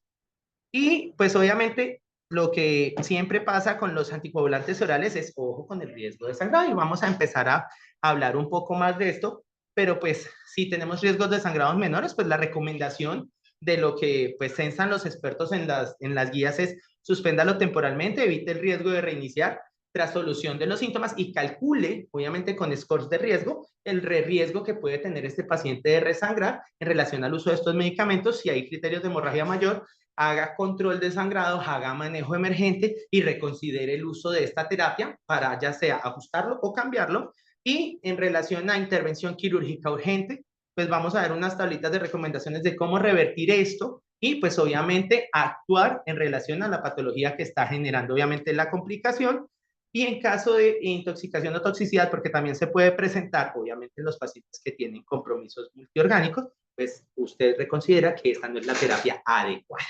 Y pues obviamente lo que siempre pasa con los anticoagulantes orales es ojo con el riesgo de sangrado y vamos a empezar a hablar un poco más de esto, pero pues si tenemos riesgos de sangrados menores, pues la recomendación de lo que pues censan los expertos en las guías es suspéndalo temporalmente, evite el riesgo de reiniciar tras solución de los síntomas y calcule, obviamente con scores de riesgo, el riesgo que puede tener este paciente de resangrar en relación al uso de estos medicamentos, si hay criterios de hemorragia mayor, haga control de sangrado, haga manejo emergente y reconsidere el uso de esta terapia para ya sea ajustarlo o cambiarlo. Y en relación a intervención quirúrgica urgente, pues vamos a ver unas tablitas de recomendaciones de cómo revertir esto y pues obviamente actuar en relación a la patología que está generando obviamente la complicación y en caso de intoxicación o toxicidad, porque también se puede presentar obviamente en los pacientes que tienen compromisos multiorgánicos, pues usted reconsidera que esta no es la terapia adecuada.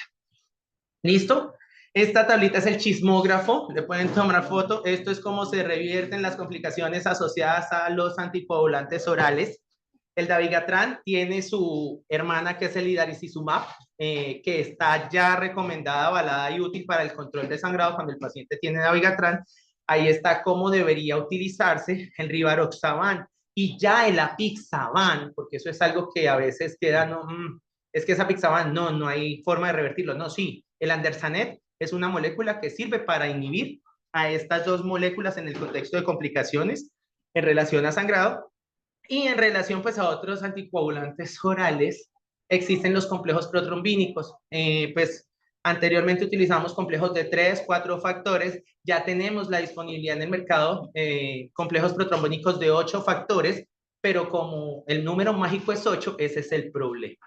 ¿Listo? Esta tablita es el chismógrafo, le pueden tomar foto. Esto es cómo se revierten las complicaciones asociadas a los anticoagulantes orales. El dabigatran tiene su hermana que es el idarucizumab, que está ya recomendada, avalada y útil para el control de sangrado cuando el paciente tiene dabigatran. Ahí está cómo debería utilizarse el rivaroxaban y ya el apixaban, porque eso es algo que a veces queda, no, es que esa apixaban no hay forma de revertirlo. No, sí, el andersanet es una molécula que sirve para inhibir a estas dos moléculas en el contexto de complicaciones en relación a sangrado y en relación pues a otros anticoagulantes orales existen los complejos protrombínicos. Pues anteriormente utilizamos complejos de 3, 4 factores, ya tenemos la disponibilidad en el mercado, complejos protrombónicos de 8 factores, pero como el número mágico es 8, ese es el problema.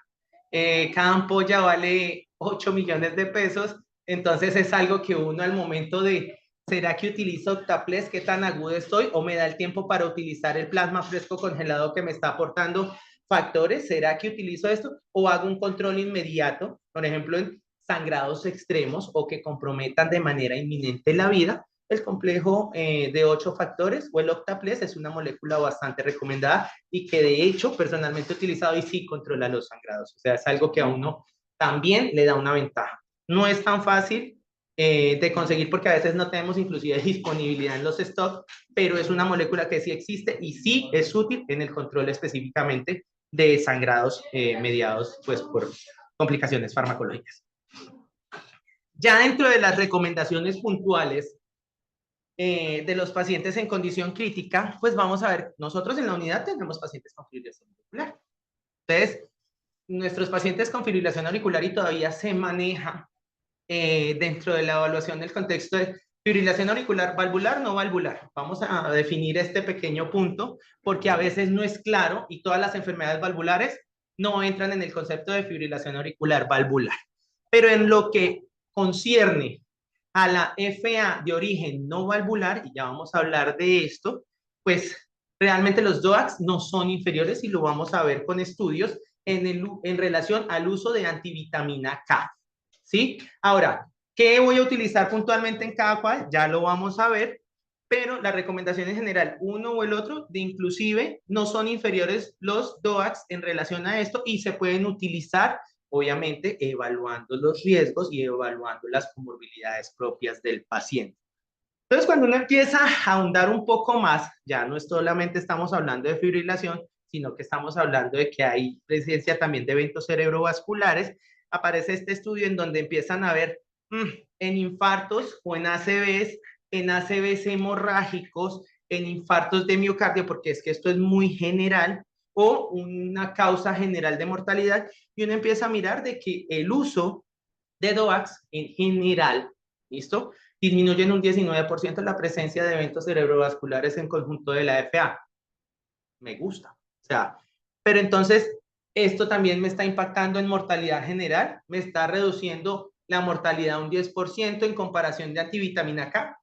cada ampolla vale 8 millones de pesos, entonces es algo que uno al momento de, ¿será que utilizo Octaplex? ¿Qué tan agudo estoy? ¿O me da el tiempo para utilizar el plasma fresco congelado que me está aportando factores? ¿Será que utilizo esto? ¿O hago un control inmediato, por ejemplo, en sangrados extremos o que comprometan de manera inminente la vida? El complejo de 8 factores o el Octaplex es una molécula bastante recomendada y que de hecho personalmente he utilizado y sí controla los sangrados. O sea, es algo que a uno también le da una ventaja. No es tan fácil de conseguir porque a veces no tenemos inclusive disponibilidad en los stocks, pero es una molécula que sí existe y sí es útil en el control específicamente de sangrados mediados pues, por complicaciones farmacológicas. Ya dentro de las recomendaciones puntuales de los pacientes en condición crítica, pues vamos a ver, nosotros en la unidad tenemos pacientes con fibrilación auricular. Entonces, nuestros pacientes con fibrilación auricular y todavía se maneja dentro de la evaluación del contexto de fibrilación auricular valvular, no valvular. Vamos a definir este pequeño punto porque a veces no es claro y todas las enfermedades valvulares no entran en el concepto de fibrilación auricular valvular. Pero en lo que concierne a la FA de origen no valvular, y ya vamos a hablar de esto, pues realmente los DOACs no son inferiores y lo vamos a ver con estudios en relación al uso de antivitamina K. ¿Sí? Ahora, ¿qué voy a utilizar puntualmente en cada cual? Ya lo vamos a ver, pero la recomendación en general, uno o el otro, de inclusive no son inferiores los DOACs en relación a esto y se pueden utilizar obviamente evaluando los riesgos y evaluando las comorbilidades propias del paciente. Entonces, cuando uno empieza a ahondar un poco más, ya no solamente estamos hablando de fibrilación, sino que estamos hablando de que hay presencia también de eventos cerebrovasculares, aparece este estudio en donde empiezan a ver en infartos o en ACVs hemorrágicos, en infartos de miocardio, porque es que esto es muy general, o una causa general de mortalidad, y uno empieza a mirar de que el uso de DOACs en general, ¿listo? Disminuye en un 19% la presencia de eventos cerebrovasculares en conjunto de la FA. Me gusta. O sea, pero entonces esto también me está impactando en mortalidad general, me está reduciendo la mortalidad un 10% en comparación de antivitamina K.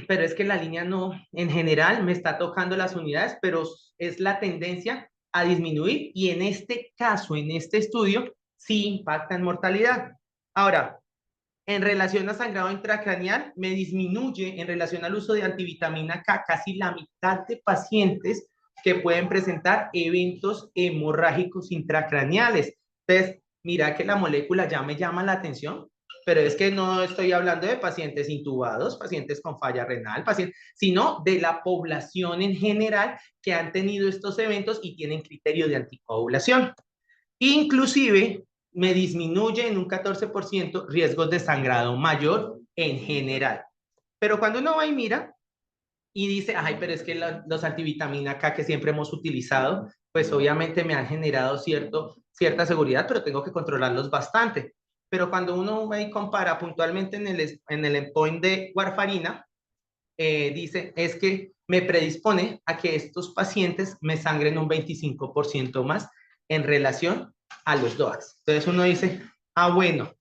Pero es que la línea no, en general me está tocando las unidades, pero es la tendencia a disminuir y en este caso, en este estudio, sí impacta en mortalidad. Ahora, en relación a sangrado intracraneal, me disminuye en relación al uso de antivitamina K casi la mitad de pacientes que pueden presentar eventos hemorrágicos intracraneales. Entonces, mira que la molécula ya me llama la atención, pero es que no estoy hablando de pacientes intubados, pacientes con falla renal, pacientes, sino de la población en general que han tenido estos eventos y tienen criterio de anticoagulación. Inclusive me disminuye en un 14% riesgos de sangrado mayor en general. Pero cuando uno va y mira y dice, ay, pero es que los antivitamina K que siempre hemos utilizado, pues obviamente me han generado cierta seguridad, pero tengo que controlarlos bastante. Pero cuando uno va y compara puntualmente en el endpoint de warfarina, dice, es que me predispone a que estos pacientes me sangren un 25% más en relación a los DOACs. Entonces uno dice, ah, bueno,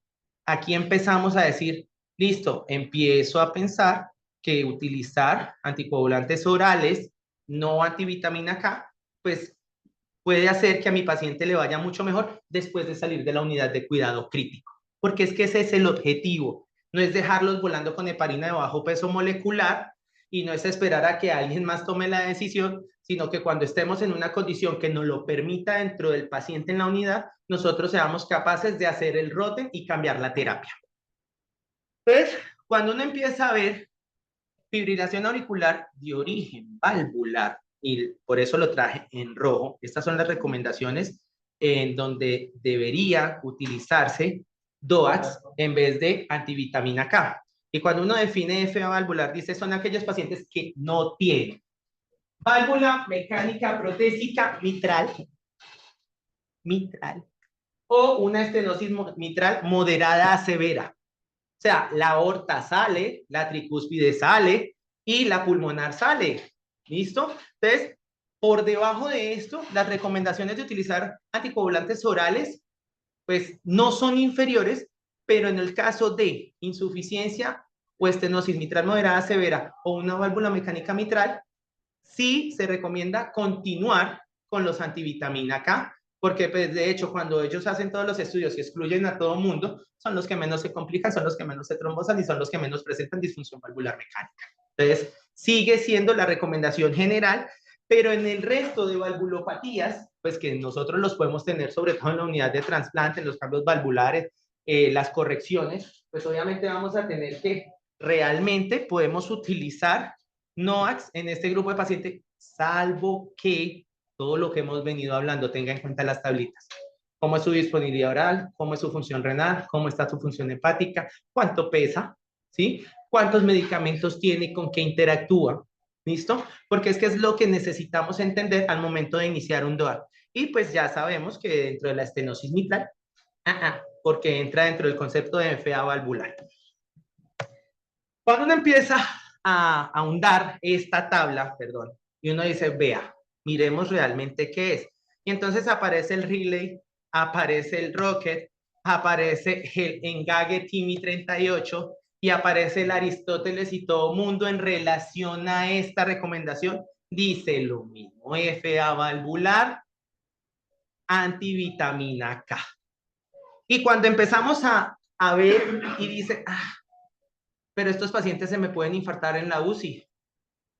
aquí empezamos a decir, listo, empiezo a pensar que utilizar anticoagulantes orales, no antivitamina K, pues puede hacer que a mi paciente le vaya mucho mejor después de salir de la unidad de cuidado crítico. Porque es que ese es el objetivo. No es dejarlos volando con heparina de bajo peso molecular y no es esperar a que alguien más tome la decisión, sino que cuando estemos en una condición que nos lo permita dentro del paciente en la unidad, nosotros seamos capaces de hacer el rote y cambiar la terapia. Entonces, cuando uno empieza a ver fibrilación auricular de origen valvular, y por eso lo traje en rojo, estas son las recomendaciones en donde debería utilizarse DOACs en vez de antivitamina K. Y cuando uno define FA valvular, dice son aquellos pacientes que no tienen válvula mecánica protésica mitral o una estenosis mitral moderada a severa. O sea, la aorta sale, la tricúspide sale y la pulmonar sale. ¿Listo? Entonces, Por debajo de esto, las recomendaciones de utilizar anticoagulantes orales, pues no son inferiores, pero en el caso de insuficiencia o estenosis mitral moderada severa o una válvula mecánica mitral, sí se recomienda continuar con los antivitamina K, porque pues, de hecho cuando ellos hacen todos los estudios y excluyen a todo mundo, son los que menos se complican, son los que menos se trombosan y son los que menos presentan disfunción valvular mecánica. Entonces, sigue siendo la recomendación general, pero en el resto de valvulopatías, pues que nosotros los podemos tener sobre todo en la unidad de trasplante, en los cambios valvulares, las correcciones, pues obviamente vamos a tener que realmente podemos utilizar NOACs en este grupo de pacientes, salvo que todo lo que hemos venido hablando tenga en cuenta las tablitas. Cómo es su disponibilidad oral, cómo es su función renal, cómo está su función hepática, cuánto pesa, ¿sí? Cuántos medicamentos tiene, con qué interactúa, ¿listo? Porque es que es lo que necesitamos entender al momento de iniciar un DOAC. Y pues ya sabemos que dentro de la estenosis mitral, porque entra dentro del concepto de FA valvular. Cuando uno empieza a ahondar esta tabla, perdón, y uno dice, vea, miremos realmente qué es. Y entonces aparece el Relay, aparece el Rocket, aparece el Engage Timi 38 y aparece el Aristóteles y todo mundo en relación a esta recomendación dice lo mismo, FA valvular, antivitamina K. Y cuando empezamos a ver y dice, pero estos pacientes se me pueden infartar en la UCI.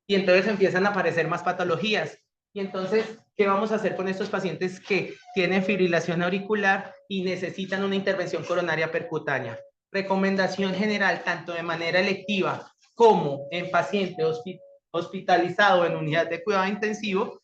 Y entonces empiezan a aparecer más patologías. Y entonces, ¿qué vamos a hacer con estos pacientes que tienen fibrilación auricular y necesitan una intervención coronaria percutánea? Recomendación general, tanto de manera electiva como en paciente hospitalizado en unidad de cuidado intensivo,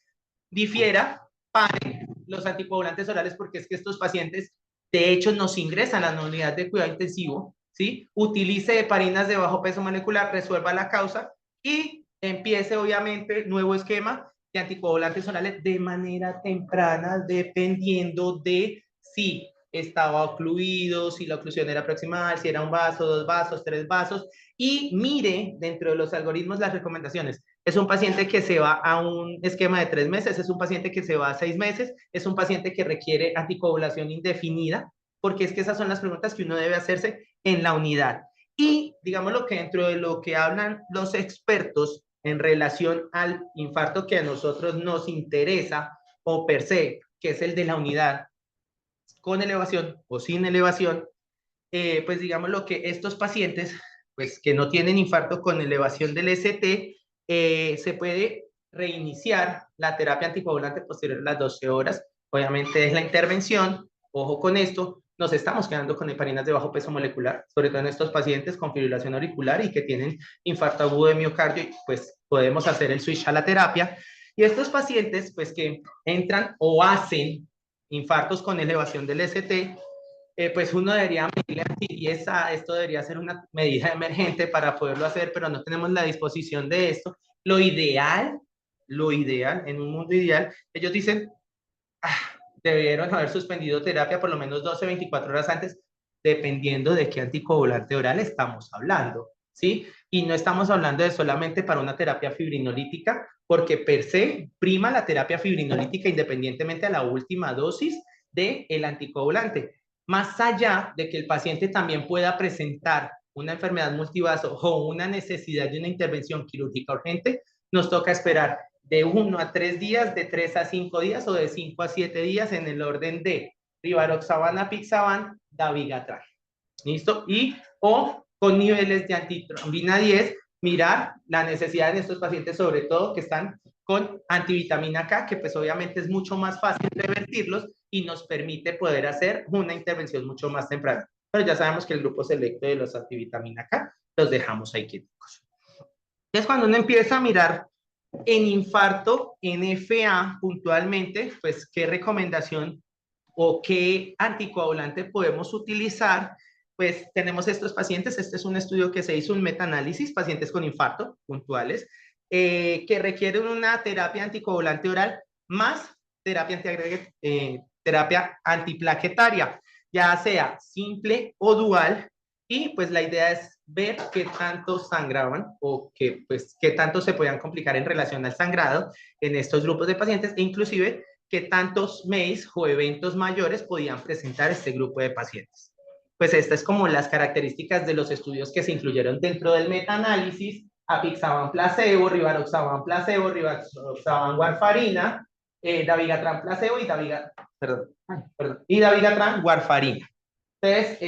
difiera para los anticoagulantes orales, porque es que estos pacientes, de hecho, nos ingresan a la unidad de cuidado intensivo, ¿sí? Utilice heparinas de bajo peso molecular, resuelva la causa y empiece, obviamente, nuevo esquema de anticoagulantes orales de manera temprana, dependiendo de si estaba ocluido, si la oclusión era proximal, si era un vaso, dos vasos, tres vasos, y mire dentro de los algoritmos las recomendaciones. Es un paciente que se va a un esquema de 3 meses, es un paciente que se va a 6 meses, es un paciente que requiere anticoagulación indefinida, porque es que esas son las preguntas que uno debe hacerse en la unidad. Y digamos lo que dentro de lo que hablan los expertos en relación al infarto que a nosotros nos interesa o per se, que es el de la unidad, con elevación o sin elevación, pues digamos lo que estos pacientes, pues que no tienen infarto con elevación del ST, se puede reiniciar la terapia anticoagulante posterior a las 12 horas. Obviamente es la intervención, ojo con esto, nos estamos quedando con heparinas de bajo peso molecular, sobre todo en estos pacientes con fibrilación auricular y que tienen infarto agudo de miocardio, pues podemos hacer el switch a la terapia. Y estos pacientes, pues que entran o hacen infartos con elevación del ST, pues uno debería medirle y esto debería ser una medida emergente para poderlo hacer, pero no tenemos la disposición de esto. Lo ideal, en un mundo ideal, ellos dicen, debieron haber suspendido terapia por lo menos 12, 24 horas antes, dependiendo de qué anticoagulante oral estamos hablando, ¿sí? Y no estamos hablando de solamente para una terapia fibrinolítica, porque per se prima la terapia fibrinolítica independientemente a la última dosis del anticoagulante. Más allá de que el paciente también pueda presentar una enfermedad multivaso o una necesidad de una intervención quirúrgica urgente, nos toca esperar de 1 a 3 días, de 3 a 5 días o de 5 a 7 días en el orden de rivaroxaban, apixaban, dabigatran. ¿Listo? Y o con niveles de antitrombina 10, mirar la necesidad en estos pacientes, sobre todo que están con antivitamina K, que pues obviamente es mucho más fácil revertirlos y nos permite poder hacer una intervención mucho más temprana. Pero ya sabemos que el grupo selecto de los antivitamina K los dejamos ahí quietos. Entonces, cuando uno empieza a mirar en infarto, en FA puntualmente, pues qué recomendación o qué anticoagulante podemos utilizar, pues tenemos estos pacientes. Este es un estudio que se hizo, un metaanálisis, pacientes con infarto puntuales, que requieren una terapia anticoagulante oral más terapia, terapia antiplaquetaria, ya sea simple o dual. Y pues la idea es ver qué tanto sangraban o pues, qué tanto se podían complicar en relación al sangrado en estos grupos de pacientes e inclusive qué tantos MEIs o eventos mayores podían presentar este grupo de pacientes. Pues estas es como las características de los estudios que se incluyeron dentro del metaanálisis: apixaban placebo, rivaroxaban placebo, rivaroxaban warfarina, dabigatran placebo y dabigatran warfarina. Entonces,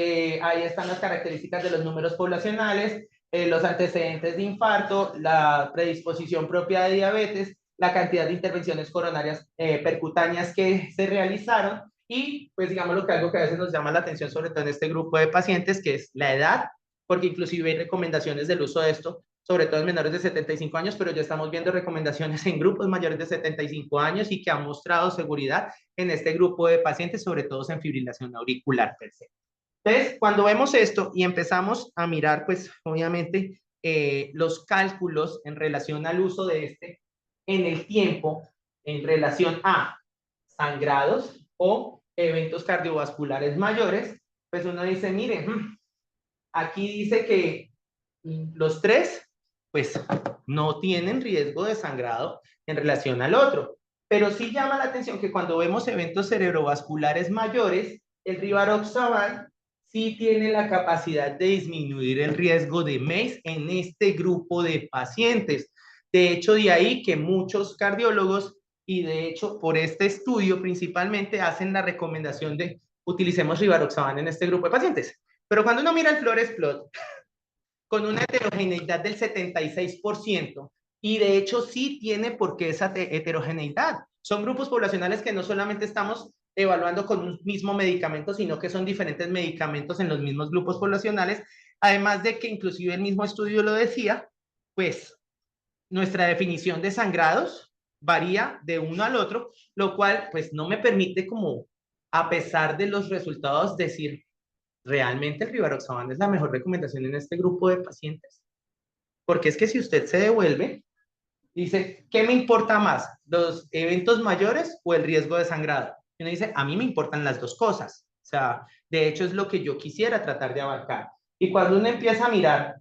ahí están las características de los números poblacionales, los antecedentes de infarto, la predisposición propia de diabetes, la cantidad de intervenciones coronarias percutáneas que se realizaron y, pues, digamos, algo que a veces nos llama la atención, sobre todo en este grupo de pacientes, que es la edad, porque inclusive hay recomendaciones del uso de esto, sobre todo en menores de 75 años, pero ya estamos viendo recomendaciones en grupos mayores de 75 años y que han mostrado seguridad en este grupo de pacientes, sobre todo en fibrilación auricular per se. Entonces, cuando vemos esto y empezamos a mirar, pues obviamente, los cálculos en relación al uso de este en el tiempo, en relación a sangrados o eventos cardiovasculares mayores, pues uno dice, miren, aquí dice que los tres, pues no tienen riesgo de sangrado en relación al otro, pero sí llama la atención que cuando vemos eventos cerebrovasculares mayores, el rivaroxaban sí tiene la capacidad de disminuir el riesgo de MEIS en este grupo de pacientes. De hecho, de ahí que muchos cardiólogos, y de hecho por este estudio principalmente, hacen la recomendación de utilicemos rivaroxaban en este grupo de pacientes. Pero cuando uno mira el Flores Plot, con una heterogeneidad del 76%, y de hecho sí tiene por qué esa heterogeneidad. Son grupos poblacionales que no solamente estamos evaluando con un mismo medicamento, sino que son diferentes medicamentos en los mismos grupos poblacionales, además de que inclusive el mismo estudio lo decía, pues nuestra definición de sangrados varía de uno al otro, lo cual pues no me permite como, a pesar de los resultados, decir, ¿realmente el rivaroxaban es la mejor recomendación en este grupo de pacientes? Porque es que si usted se devuelve, dice, ¿qué me importa más? ¿Los eventos mayores o el riesgo de sangrado? Y uno dice, a mí me importan las dos cosas. O sea, de hecho es lo que yo quisiera tratar de abarcar. Y cuando uno empieza a mirar,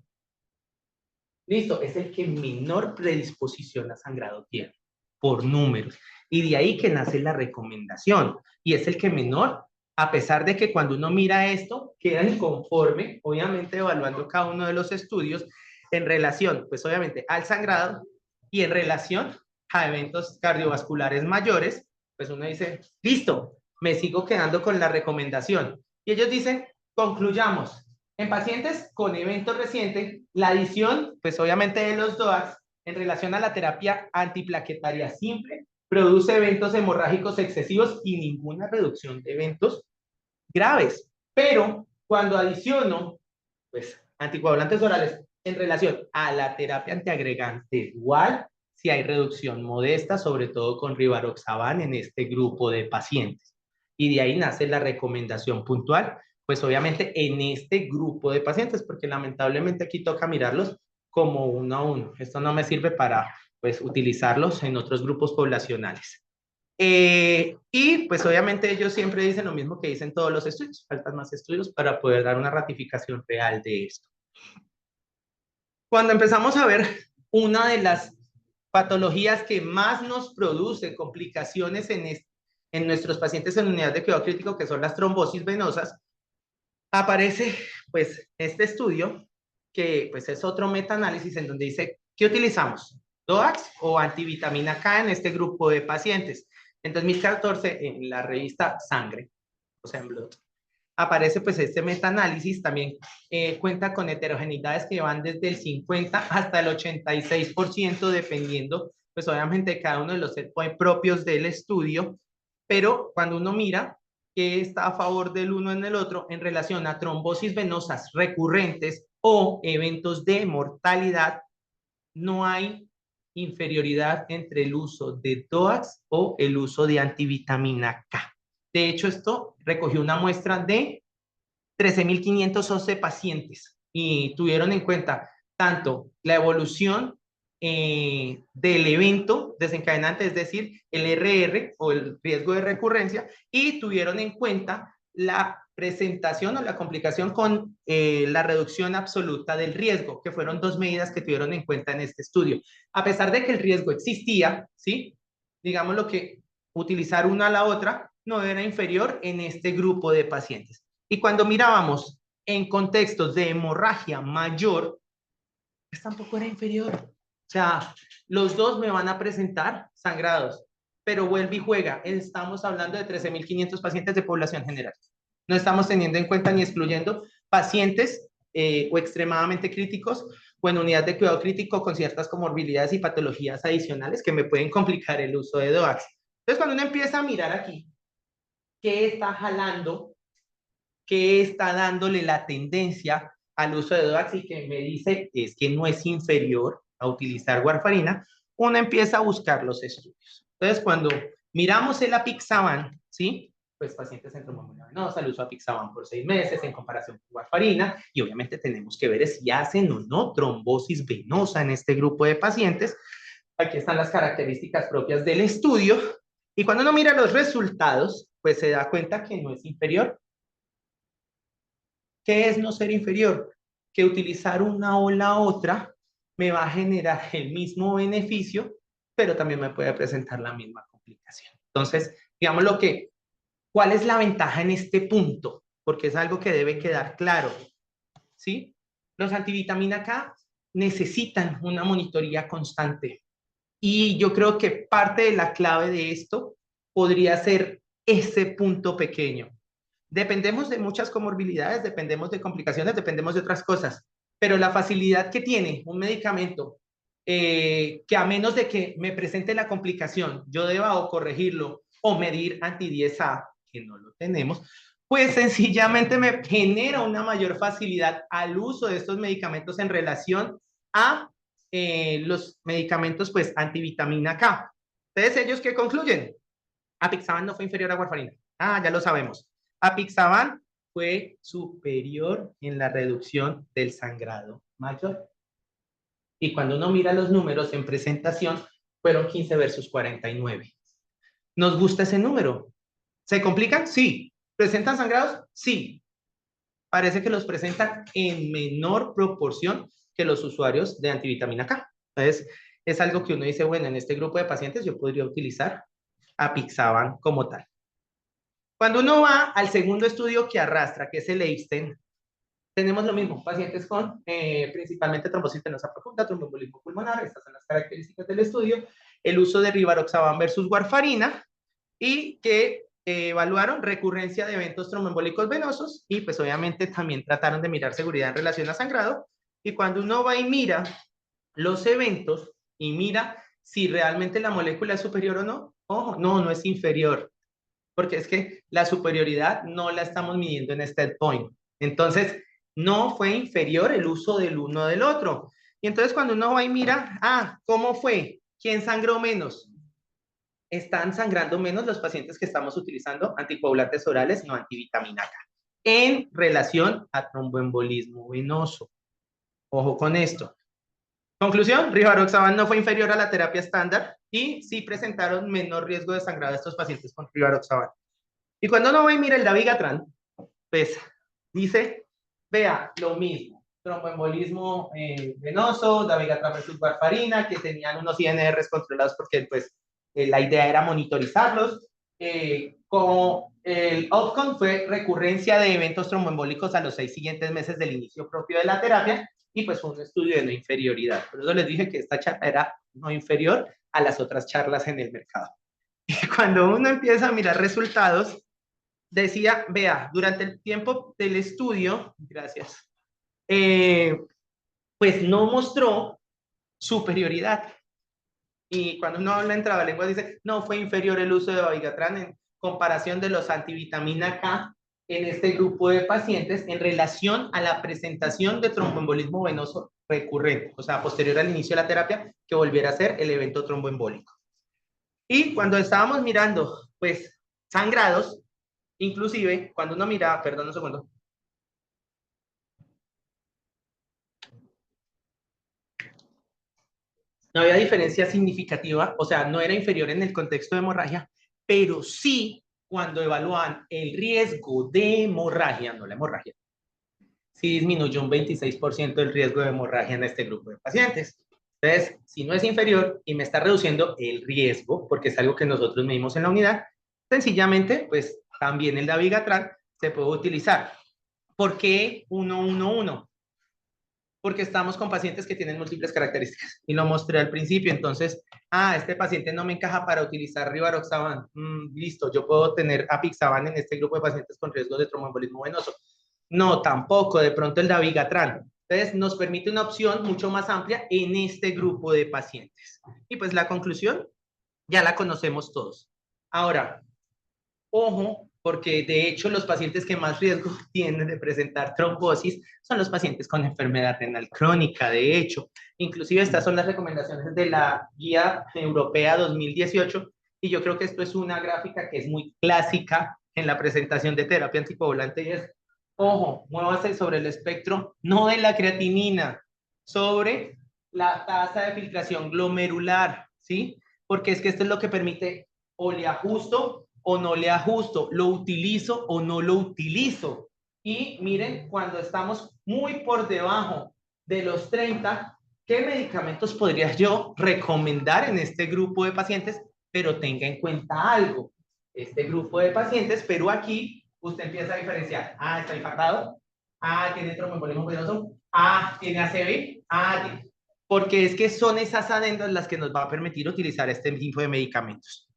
listo, es el que menor predisposición a sangrado tiene, por números. Y de ahí que nace la recomendación. Y es el que menor, a pesar de que cuando uno mira esto, queda inconforme, obviamente evaluando cada uno de los estudios en relación, pues obviamente al sangrado y en relación a eventos cardiovasculares mayores, pues uno dice, listo, me sigo quedando con la recomendación. Y ellos dicen, concluyamos, en pacientes con evento reciente, la adición, pues obviamente de los DOACs en relación a la terapia antiplaquetaria simple produce eventos hemorrágicos excesivos y ninguna reducción de eventos graves. Pero cuando adiciono, pues, anticoagulantes orales en relación a la terapia antiagregante igual, si hay reducción modesta, sobre todo con rivaroxaban en este grupo de pacientes. Y de ahí nace la recomendación puntual, pues obviamente en este grupo de pacientes, porque lamentablemente aquí toca mirarlos como uno a uno. Esto no me sirve para, pues, utilizarlos en otros grupos poblacionales. Y pues obviamente ellos siempre dicen lo mismo que dicen todos los estudios, faltan más estudios para poder dar una ratificación real de esto. Cuando empezamos a ver una de las patologías que más nos produce complicaciones en nuestros pacientes en unidad de cuidado crítico, que son las trombosis venosas, aparece pues este estudio, que pues es otro metaanálisis en donde dice, ¿qué utilizamos? ¿DOACs o antivitamina K en este grupo de pacientes? En 2014, en la revista Sangre, o sea, en Blood, aparece pues este metaanálisis, también cuenta con heterogeneidades que van desde el 50 hasta el 86%, dependiendo pues obviamente de cada uno de los set point propios del estudio, pero cuando uno mira que está a favor del uno en el otro en relación a trombosis venosas recurrentes o eventos de mortalidad, no hay inferioridad entre el uso de DOACs o el uso de antivitamina K. De hecho, esto recogió una muestra de 13.511 pacientes y tuvieron en cuenta tanto la evolución del evento desencadenante, es decir, el RR o el riesgo de recurrencia, y tuvieron en cuenta la presentación o la complicación con la reducción absoluta del riesgo, que fueron dos medidas que tuvieron en cuenta en este estudio. A pesar de que el riesgo existía, ¿sí? Digamos lo que utilizar una a la otra no era inferior en este grupo de pacientes. Y cuando mirábamos en contextos de hemorragia mayor, pues tampoco era inferior. O sea, los dos me van a presentar sangrados, pero vuelve y juega. Estamos hablando de 13.500 pacientes de población general. No estamos teniendo en cuenta ni excluyendo pacientes o extremadamente críticos o en unidad de cuidado crítico con ciertas comorbilidades y patologías adicionales que me pueden complicar el uso de DOAX. Entonces, cuando uno empieza a mirar aquí, ¿qué está jalando? ¿Qué está dándole la tendencia al uso de DOAX y que me dice es que no es inferior a utilizar warfarina? Uno empieza a buscar los estudios. Entonces, cuando miramos el apixaban, ¿sí? Pues pacientes en tromboembolia venosa, el uso de apixaban por 6 meses en comparación con warfarina, y obviamente tenemos que ver si hacen o no trombosis venosa en este grupo de pacientes. Aquí están las características propias del estudio, y cuando uno mira los resultados, pues se da cuenta que no es inferior. ¿Qué es no ser inferior? Que utilizar una o la otra me va a generar el mismo beneficio, pero también me puede presentar la misma complicación. Entonces, digamos lo que, ¿cuál es la ventaja en este punto? Porque es algo que debe quedar claro, ¿sí? Los antivitamina K necesitan una monitoría constante. Y yo creo que parte de la clave de esto podría ser ese punto pequeño. Dependemos de muchas comorbilidades, dependemos de complicaciones, dependemos de otras cosas, pero la facilidad que tiene un medicamento, que a menos de que me presente la complicación, yo deba o corregirlo o medir anti-10A, que no lo tenemos, pues sencillamente me genera una mayor facilidad al uso de estos medicamentos en relación a los medicamentos pues antivitamina K. Entonces, ¿ellos qué concluyen? Apixaban no fue inferior a warfarina. Ah, ya lo sabemos. Apixaban fue superior en la reducción del sangrado mayor. Y cuando uno mira los números en presentación, fueron 15 versus 49. ¿Nos gusta ese número? ¿Se complican? Sí. ¿Presentan sangrados? Sí. Parece que los presentan en menor proporción que los usuarios de antivitamina K. Entonces, es algo que uno dice, bueno, en este grupo de pacientes yo podría utilizar Apixaban como tal. Cuando uno va al segundo estudio que arrastra, que es el Einstein, tenemos lo mismo, pacientes con principalmente trombosis venosa profunda, tromboembolismo pulmonar, estas son las características del estudio, el uso de rivaroxaban versus warfarina, y que evaluaron recurrencia de eventos tromboembólicos venosos, y pues obviamente también trataron de mirar seguridad en relación a sangrado, y cuando uno va y mira los eventos, y mira si realmente la molécula es superior o no, ojo, no, no es inferior, porque es que la superioridad no la estamos midiendo en este point. Entonces, no fue inferior el uso del uno del otro. Y entonces cuando uno va y mira, ¿cómo fue? ¿Quién sangró menos? Están sangrando menos los pacientes que estamos utilizando anticoagulantes orales, no antivitamina K, en relación a tromboembolismo venoso. Ojo con esto. Conclusión, rivaroxaban no fue inferior a la terapia estándar y sí presentaron menor riesgo de sangrado estos pacientes con rivaroxaban. Y cuando uno va y mira el dabigatran, pues dice, vea, lo mismo, tromboembolismo venoso, dabigatran versus warfarina, que tenían unos INRs controlados porque pues la idea era monitorizarlos. Como el outcome fue recurrencia de eventos tromboembólicos a los 6 siguientes meses del inicio propio de la terapia, y pues fue un estudio de no inferioridad. Por eso les dije que esta charla era no inferior a las otras charlas en el mercado. Y cuando uno empieza a mirar resultados, decía, vea, durante el tiempo del estudio, gracias, pues no mostró superioridad. Y cuando uno habla en trabalengua dice, no, fue inferior el uso de dabigatran en comparación de los antivitamina K en este grupo de pacientes en relación a la presentación de tromboembolismo venoso recurrente, o sea, posterior al inicio de la terapia, que volviera a ser el evento tromboembólico. Y cuando estábamos mirando, pues, sangrados, inclusive, cuando uno mira, perdón un segundo. No había diferencia significativa, o sea, no era inferior en el contexto de hemorragia, pero sí cuando evalúan el riesgo de hemorragia, no la hemorragia, sí disminuyó un 26% el riesgo de hemorragia en este grupo de pacientes. Entonces, si no es inferior y me está reduciendo el riesgo, porque es algo que nosotros medimos en la unidad, sencillamente, pues también el dabigatran se puede utilizar. ¿Por qué 111? Porque estamos con pacientes que tienen múltiples características y lo mostré al principio. Entonces, este paciente no me encaja para utilizar rivaroxaban. Listo, yo puedo tener apixaban en este grupo de pacientes con riesgo de tromboembolismo venoso. No, tampoco, de pronto el dabigatran. Entonces, nos permite una opción mucho más amplia en este grupo de pacientes. Y pues la conclusión ya la conocemos todos. Ahora, ojo, porque de hecho los pacientes que más riesgo tienen de presentar trombosis son los pacientes con enfermedad renal crónica, de hecho. Inclusive estas son las recomendaciones de la Guía Europea 2018 y yo creo que esto es una gráfica que es muy clásica en la presentación de terapia anticoagulante y es, ojo, muévase sobre el espectro, no de la creatinina, sobre la tasa de filtración glomerular, ¿sí? Porque es que esto es lo que permite o le ajusto o no le ajusto, lo utilizo o no lo utilizo. Y miren, cuando estamos muy por debajo de los 30, ¿qué medicamentos podría yo recomendar en este grupo de pacientes? Pero tenga en cuenta algo, este grupo de pacientes, pero aquí usted empieza a diferenciar, está infartado, tiene tromboembolismo venoso, tiene ACV, tiene... porque es que son esas adendas las que nos va a permitir utilizar este tipo de medicamentos.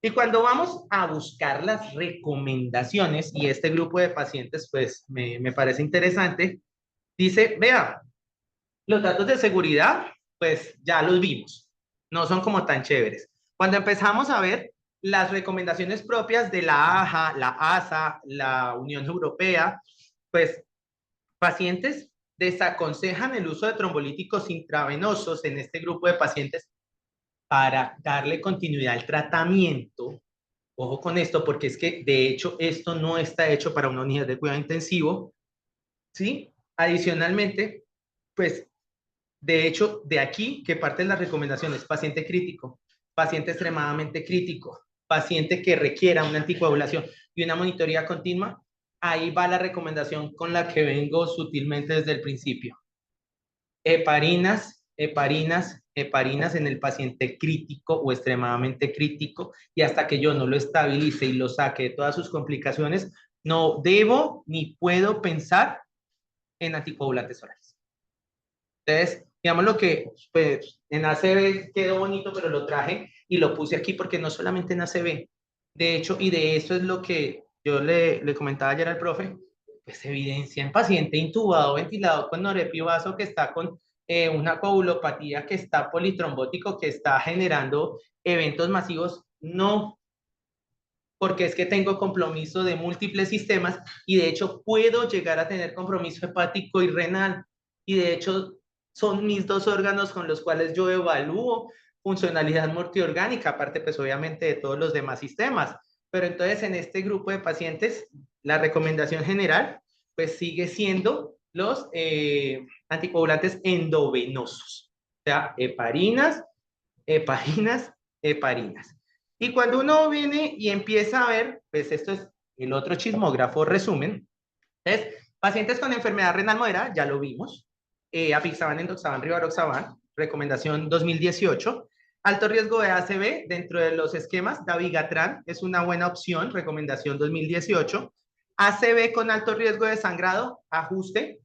Y cuando vamos a buscar las recomendaciones, y este grupo de pacientes, pues me parece interesante, dice, vea, los datos de seguridad, pues ya los vimos, no son como tan chéveres. Cuando empezamos a ver las recomendaciones propias de la AJA, la ASA, la Unión Europea, pues pacientes desaconsejan el uso de trombolíticos intravenosos en este grupo de pacientes para darle continuidad al tratamiento. Ojo con esto, porque es que de hecho esto no está hecho para una unidad de cuidado intensivo, ¿sí? Adicionalmente, pues de hecho de aquí que parten las recomendaciones, paciente crítico, paciente extremadamente crítico, paciente que requiera una anticoagulación y una monitoría continua, ahí va la recomendación con la que vengo sutilmente desde el principio. Heparinas en el paciente crítico o extremadamente crítico y hasta que yo no lo estabilice y lo saque de todas sus complicaciones, no debo ni puedo pensar en anticoagulantes orales. Entonces, digamos lo que pues, en ACV quedó bonito, pero lo traje y lo puse aquí porque no solamente en ACV, de hecho, y de eso es lo que yo le comentaba ayer al profe, pues evidencia en paciente intubado, ventilado con norepivaso que está con una coagulopatía, que está politrombótico, que está generando eventos masivos, no, porque es que tengo compromiso de múltiples sistemas y de hecho puedo llegar a tener compromiso hepático y renal. Y de hecho son mis dos órganos con los cuales yo evalúo funcionalidad multiorgánica, aparte pues obviamente de todos los demás sistemas. Pero entonces en este grupo de pacientes, la recomendación general pues sigue siendo los anticoagulantes endovenosos. O sea, heparinas. Y cuando uno viene y empieza a ver, pues esto es el otro chismógrafo resumen. Entonces, pacientes con enfermedad renal moderada, ya lo vimos. Apixaban, endoxaban, rivaroxaban, recomendación 2018. Alto riesgo de ACV, dentro de los esquemas, dabigatran es una buena opción, recomendación 2018. ACV con alto riesgo de sangrado, ajuste,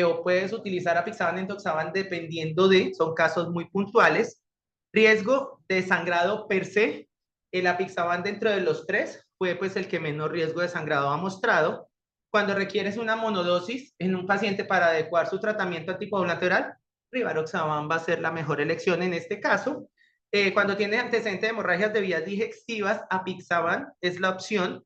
o puedes utilizar apixaban, endoxaban dependiendo de, son casos muy puntuales. Riesgo de sangrado per se, el apixaban dentro de los tres fue pues el que menor riesgo de sangrado ha mostrado. Cuando requieres una monodosis en un paciente para adecuar su tratamiento anticoagulante oral, rivaroxaban va a ser la mejor elección en este caso. Cuando tiene antecedente de hemorragias de vías digestivas, apixaban es la opción.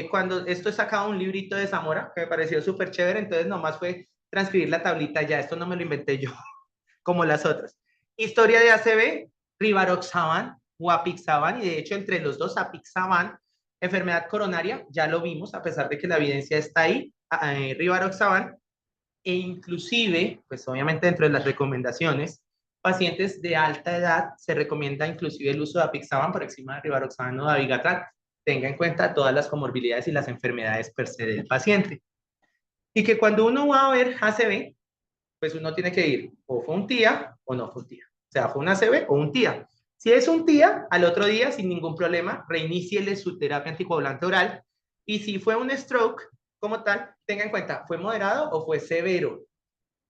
Cuando esto es sacado un librito de Zamora, que me pareció súper chévere, entonces nomás fue transcribir la tablita ya, esto no me lo inventé yo, como las otras. Historia de ACV, rivaroxaban o apixaban, y de hecho entre los dos apixaban, enfermedad coronaria, ya lo vimos, a pesar de que la evidencia está ahí, rivaroxaban, e inclusive, pues obviamente dentro de las recomendaciones, pacientes de alta edad se recomienda inclusive el uso de apixaban por encima de rivaroxaban o dabigatran. tenga en cuenta todas las comorbilidades y las enfermedades per se del paciente. Y que cuando uno va a ver ACV, pues uno tiene que ir o fue un TIA o no fue un TIA. O sea, fue un ACV o un TIA. Si es un TIA, al otro día, sin ningún problema, reiníciele su terapia anticoagulante oral. Y si fue un stroke, como tal, tenga en cuenta, ¿fue moderado o fue severo?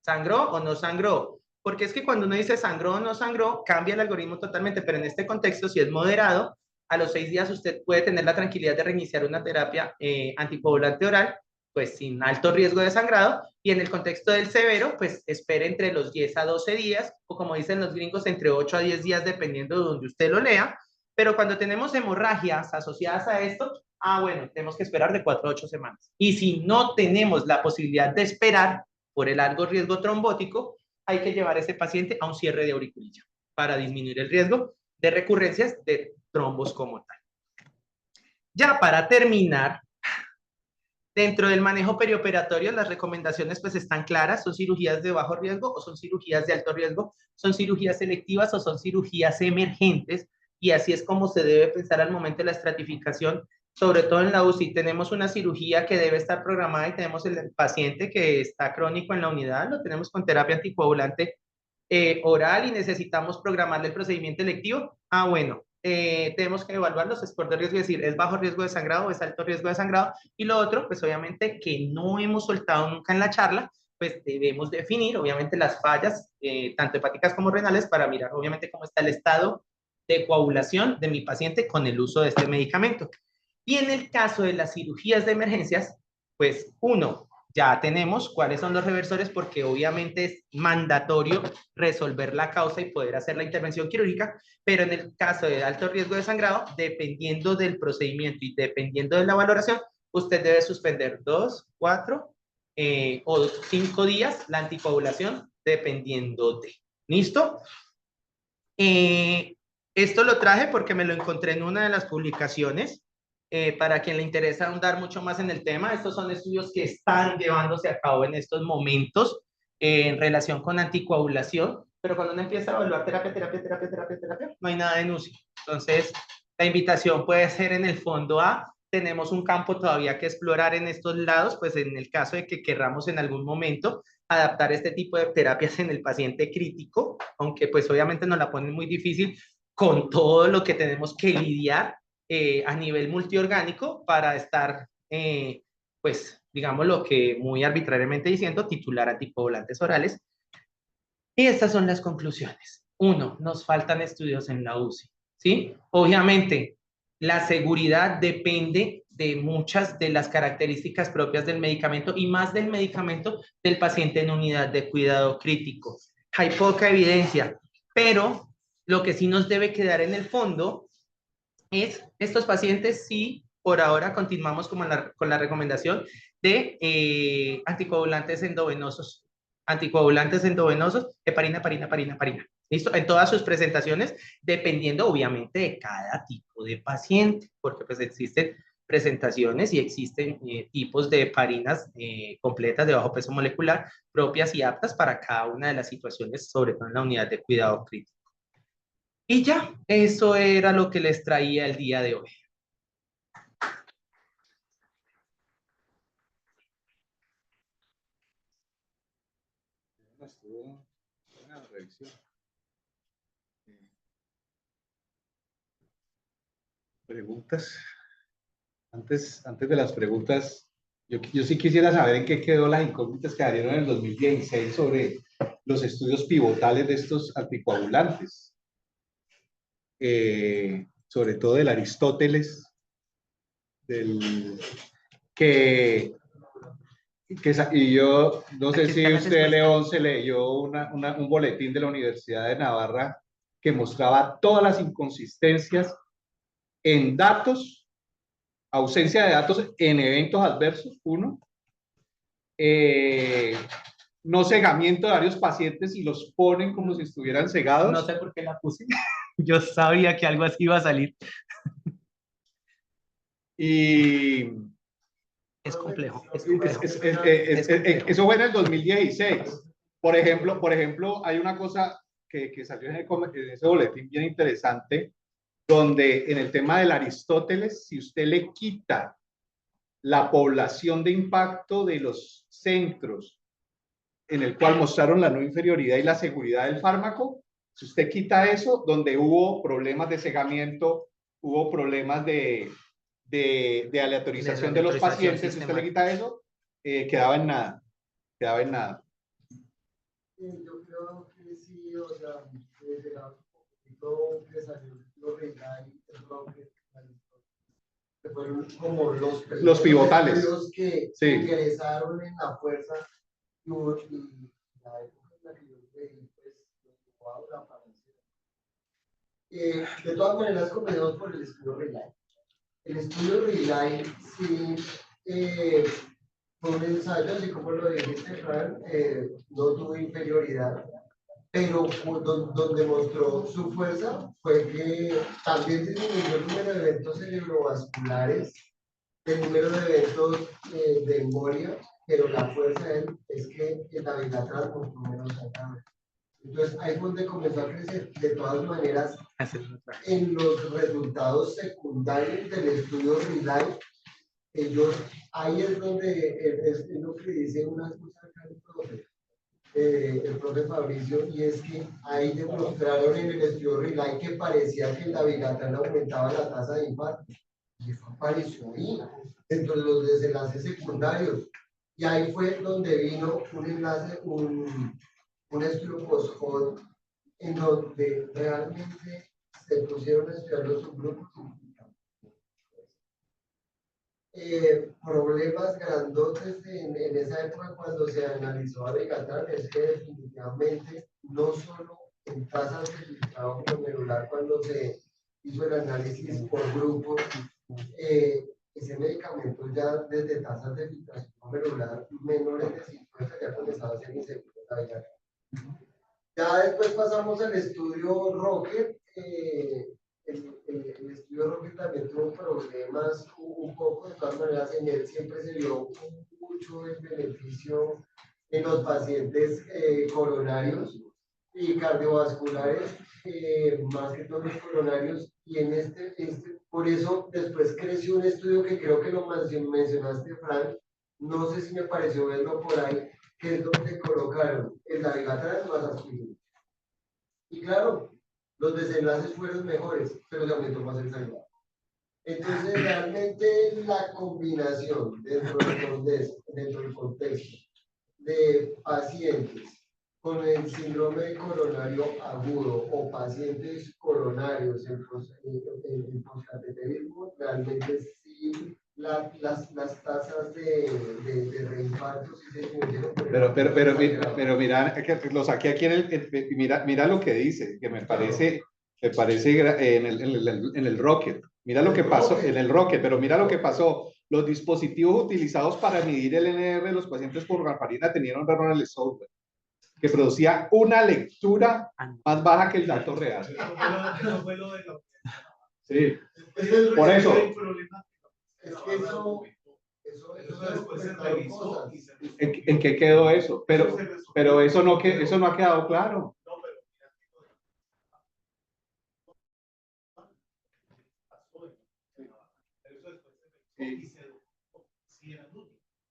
¿Sangró o no sangró? Porque es que cuando uno dice sangró o no sangró, cambia el algoritmo totalmente, pero en este contexto, si es moderado, a los 6 días usted puede tener la tranquilidad de reiniciar una terapia anticoagulante oral, pues sin alto riesgo de sangrado, y en el contexto del severo, pues espere entre los 10 a 12 días, o como dicen los gringos, entre 8 a 10 días, dependiendo de donde usted lo lea, pero cuando tenemos hemorragias asociadas a esto, bueno, tenemos que esperar de 4 a 8 semanas. Y si no tenemos la posibilidad de esperar, por el alto riesgo trombótico, hay que llevar a ese paciente a un cierre de auriculilla para disminuir el riesgo de recurrencias de trombos como tal. Ya para terminar, dentro del manejo perioperatorio, las recomendaciones pues están claras, son cirugías de bajo riesgo o son cirugías de alto riesgo, son cirugías selectivas o son cirugías emergentes, y así es como se debe pensar al momento de la estratificación, sobre todo en la UCI. Tenemos una cirugía que debe estar programada y tenemos el paciente que está crónico en la unidad, lo tenemos con terapia anticoagulante oral y necesitamos programarle el procedimiento electivo. Bueno, tenemos que evaluar los scores de riesgo, es decir, es bajo riesgo de sangrado o es alto riesgo de sangrado. Y lo otro, pues obviamente que no hemos soltado nunca en la charla, pues debemos definir obviamente las fallas, tanto hepáticas como renales, para mirar obviamente cómo está el estado de coagulación de mi paciente con el uso de este medicamento. Y en el caso de las cirugías de emergencias, pues uno, ya tenemos cuáles son los reversores, porque obviamente es mandatorio resolver la causa y poder hacer la intervención quirúrgica, pero en el caso de alto riesgo de sangrado, dependiendo del procedimiento y dependiendo de la valoración, usted debe suspender 2, 4 o 5 días la anticoagulación, dependiendo de. ¿Listo? Esto lo traje porque me lo encontré en una de las publicaciones. Para quien le interesa ahondar mucho más en el tema, estos son estudios que están llevándose a cabo en estos momentos en relación con anticoagulación, pero cuando uno empieza a evaluar terapia, no hay nada de NUCI. Entonces, la invitación puede ser en el fondo tenemos un campo todavía que explorar en estos lados, pues en el caso de que querramos en algún momento adaptar este tipo de terapias en el paciente crítico, aunque pues obviamente nos la ponen muy difícil con todo lo que tenemos que lidiar a nivel multiorgánico para estar, pues, digamos lo que muy arbitrariamente diciendo, titular anticoagulantes orales. Y estas son las conclusiones. Uno, nos faltan estudios en la UCI, ¿sí? Obviamente, la seguridad depende de muchas de las características propias del medicamento y más del medicamento del paciente en unidad de cuidado crítico. Hay poca evidencia, pero lo que sí nos debe quedar en el fondo es estos pacientes sí, por ahora continuamos con la recomendación de anticoagulantes endovenosos, heparina, heparina, heparina, heparina. ¿Listo? En todas sus presentaciones, dependiendo obviamente de cada tipo de paciente, porque pues existen presentaciones y existen tipos de heparinas completas de bajo peso molecular propias y aptas para cada una de las situaciones, sobre todo en la unidad de cuidado crítico. Y ya, eso era lo que les traía el día de hoy. Una revisión. Preguntas. Antes de las preguntas, yo sí quisiera saber en qué quedó las incógnitas que salieron en el 2016 sobre los estudios pivotales de estos anticoagulantes. Sobre todo del Aristóteles, que y yo no sé si usted, León, se leyó un boletín de la Universidad de Navarra que mostraba todas las inconsistencias en datos, ausencia de datos en eventos adversos, uno, no cegamiento de varios pacientes y los ponen como si estuvieran cegados. No sé por qué la puse. Yo sabía que algo así iba a salir. Y es complejo. Eso fue en el 2016. Por ejemplo, hay una cosa que salió en ese boletín bien interesante, donde en el tema del Aristóteles, si usted le quita la población de impacto de los centros en el cual mostraron la no inferioridad y la seguridad del fármaco, si usted quita eso, donde hubo problemas de cegamiento, hubo problemas de aleatorización de los pacientes, si usted le quita eso, quedaba en nada, quedaba en nada. Yo creo que sí, o sea, será un poquito que salió los Reinay, el Rocket, que fueron como los pivotales que sí. ingresaron en la fuerza y la época en la que yo creí, pues, lo la apariencia. De todas maneras, comencemos por el estudio Reinay. El estudio Reinay sí fue un ensayo, así como lo dijiste, Fran, no tuvo inferioridad, pero donde mostró su fuerza fue que también disminuyó el número de eventos cerebrovasculares, el número de eventos de embolia, pero la fuerza de él es que el dabigatran mostró menos sangrado. Entonces ahí fue donde comenzó a crecer. De todas maneras, en los resultados secundarios del estudio Relay, ellos, ahí es donde es lo que dice una cosa acá el profe Fabricio, y es que ahí demostraron en el estudio Relay que parecía que el dabigatran aumentaba la tasa de infarto. Y eso apareció ahí, dentro de los desenlaces secundarios. Y ahí fue donde vino un enlace, un estudio post-hoc, en donde realmente se pusieron a estudiar los subgrupos. Problemas grandotes en esa época cuando se analizó a Begatran es que definitivamente no solo en tasas de filtrado glomerular cuando se hizo el análisis por grupos, ese medicamento ya desde tasas de filtración glomerular menores de 50 ya comenzaba a ser inseguro. Ya después pasamos al estudio Rocket. El estudio Rocket también tuvo problemas un poco, de todas maneras en él siempre se vio mucho el beneficio en los pacientes coronarios y cardiovasculares, más que todos los coronarios, y en por eso después creció un estudio que creo que lo mencionaste, Frank, no sé si me pareció verlo por ahí, que es donde colocaron el dabigatran más aspirina. Y claro, los desenlaces fueron mejores, pero se aumentó más el sangrado. Entonces, realmente la combinación dentro del contexto de pacientes con el síndrome coronario agudo o pacientes coronarios en poscateterismo, realmente sí las tasas de reinfartos sí se disminuyeron. Pero mira, lo saqué aquí mira lo que dice, que me parece en el Rocket. Mira lo que pasó en el Rocket, pero mira lo que pasó. Los dispositivos utilizados para medir el NR de los pacientes por warfarina tenían un error en el software que producía una lectura más baja que el dato real. Sí, por eso. Es que eso después se revisó. ¿En qué quedó eso? Pero eso no ha quedado claro.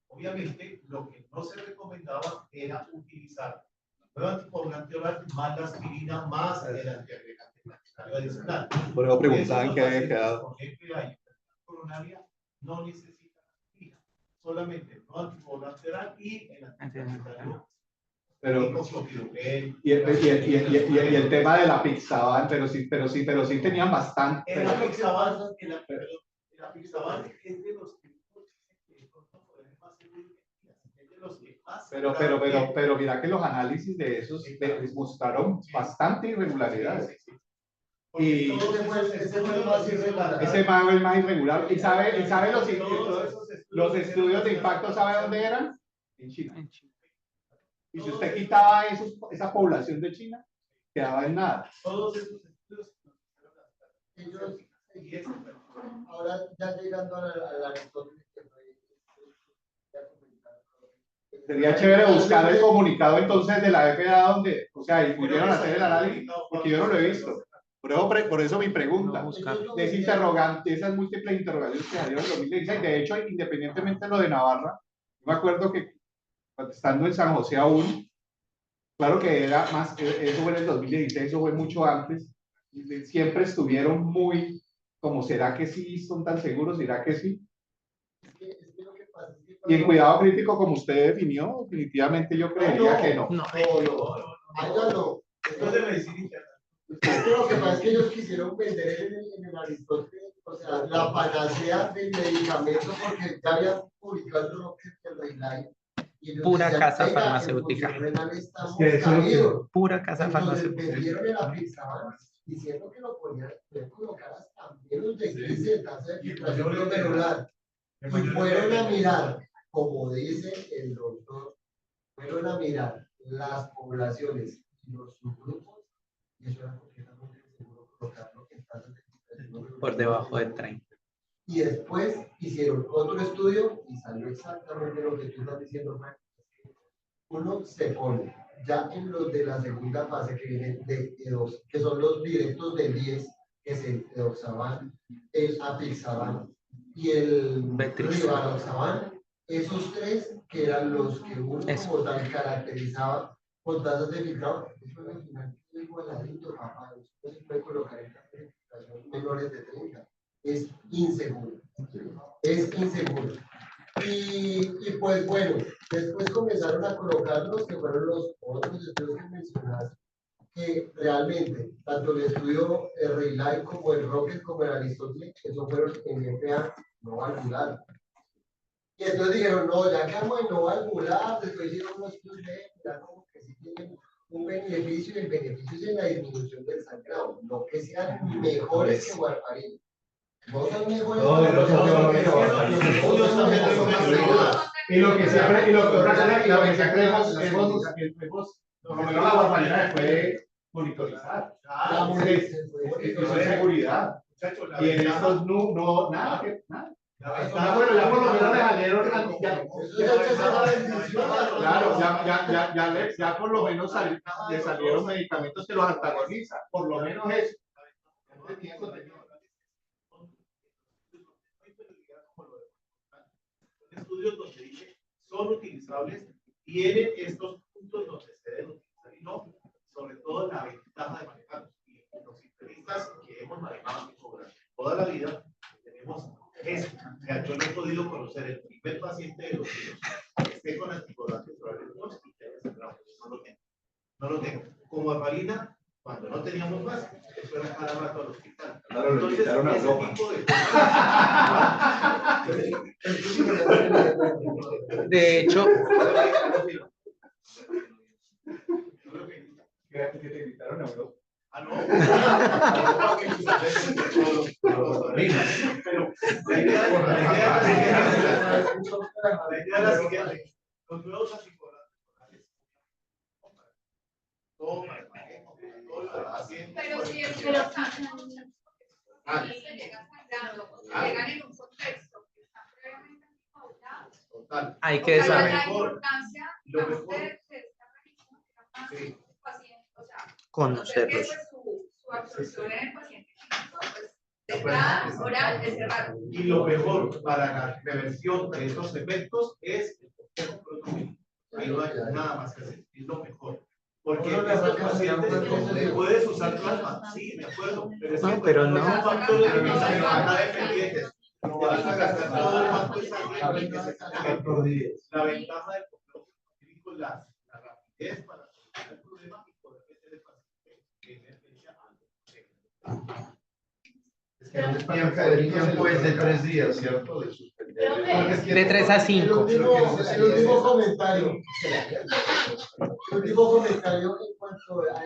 Obviamente, lo que no se recomendaba era utilizar nuevo anticoagulante oral más la aspirina más el antiagregante adicional. Por eso preguntaban qué había quedado. Con FA coronaria no necesitan aspirina, solamente el nuevo anticoagulante oral y el antiagregante. Y el tema de la Pixaban, pero sí tenían bastante. El Pixaban es de los que pero mira que los análisis de esos mostraron bastante irregularidades. Y ese es más irregular. ¿Y sabe los estudios de impacto, sabe dónde eran? En China. Y si usted quitaba esa población de China, quedaba en nada. Todos esos estudios. Ahora ya llegando a Aristóteles, sería chévere buscar el comunicado entonces de la FDA donde, o sea, y pudieron hacer el análisis, porque yo no lo he visto. Por eso mi pregunta. No, buscar. De ese interrogante, esas múltiples interrogaciones que salieron en 2016, de hecho, independientemente de lo de Navarra, yo me acuerdo que estando en San José aún, claro que era más, eso fue en el 2016, eso fue mucho antes, siempre estuvieron muy, como, ¿será que sí son tan seguros? ¿Será que sí? Es que lo que pasa es que Y el cuidado crítico, como usted definió, definitivamente yo creería que no. No. Allá no. Esto es de medicina interna. Es que lo que pasa es que ellos quisieron vender en el Aristóteles, o sea, la panacea del medicamento, porque ya habían publicado el Rocket, el Reylay, y ellos Pura decían, casa "Venga, en farmacéutica". función renal estamos Que eso es lo que- caídos". Pura casa Entonces farmacéutica. vendieron el Apixaban diciendo que lo podían colocar hasta menos de 15 tasa de filtración glomerular. Y fueron a mirar, como dice el doctor, fueron a mirar las poblaciones y los subgrupos, y eso era completamente seguro colocarlo en tasas de filtración glomerular Por debajo de 30. Y después hicieron otro estudio y salió exactamente lo que tú estás diciendo, Frank. Uno se pone ya en los de la segunda fase que vienen de E2, que son los directos del 10, que es el Edoxaban, el Apixaban y el Rivaroxaban. Esos tres que eran los que uno como tal caracterizaba con tasas de filtrado, eso al final es igualadito, papá, no se puede colocar en tasas de filtración menores de 30. Es inseguro. Es inseguro. Y pues bueno, después comenzaron a colocarlos, que fueron los otros estudios que mencionaste, que realmente, tanto el estudio Reylay como el Rocket como el Aristóteles, esos fueron en FA no valvular. Y entonces dijeron, no, ya quedamos en no valvular, después hicieron unos estudios de ya como que sí tienen un beneficio, y el beneficio es en la disminución del sangrado, no que sean mejores que warfarina. No son mejores. No, no son mejores. Y lo que siempre, y lo que hemos, por lo menos la barbaridad fue monitorizar. Eso es seguridad. Y en estos no, nada, nada. Bueno, ya por lo menos le salieron, claro, ya por lo menos le salieron medicamentos que los antagonizan, por lo menos eso. Estudios donde dice son utilizables, tienen estos puntos donde se deben utilizar y no, sobre todo la ventaja de manejarlos. Y los internistas que hemos manejado durante toda la vida, tenemos esto. O sea, yo no he podido conocer el primer paciente de los que esté con anticoagulantes orales y que haya sangrado. No lo tengo. No lo tengo. Como warfarina, cuando no teníamos más, eso era cada rato al hospital. Claro, entonces, le quitaron a ese Europa. tipo de De hecho, Que te gritaron a Europa. Ah, no. Pero la idea es la siguiente. Los nuevos anticoagulantes orales todo para el manejo, todo lo paciente. Pero si es que los sangrando, se llegan sangrando, o se llegan en un contexto que está previamente anticoagulado. Total. hay que O sea, saber. la importancia, Lo digamos, mejor. de esta revisión era más Sí. paciente, o sea, Conocerlos. que, pues, su absorción en el paciente clínico, pues, de entrada oral es raro. Y lo mejor para la prevención de estos efectos es el complejo proteínico. Ahí no hay nada más que hacer, es lo mejor. Porque estos pacientes le puedes usar plasma, sí, de acuerdo, pero es que pero no es no. un factor de utilización para dependientes. Te vas a gastar todo el banco de sangre que se cae. La ventaja del complejo proteínico es la rapidez para solucionar el problema y poder meter el paciente en emergencia algo. El tiempo es de 3 días, ¿cierto? De suspender. De 3 a 5. El último comentario. El último comentario en cuanto a la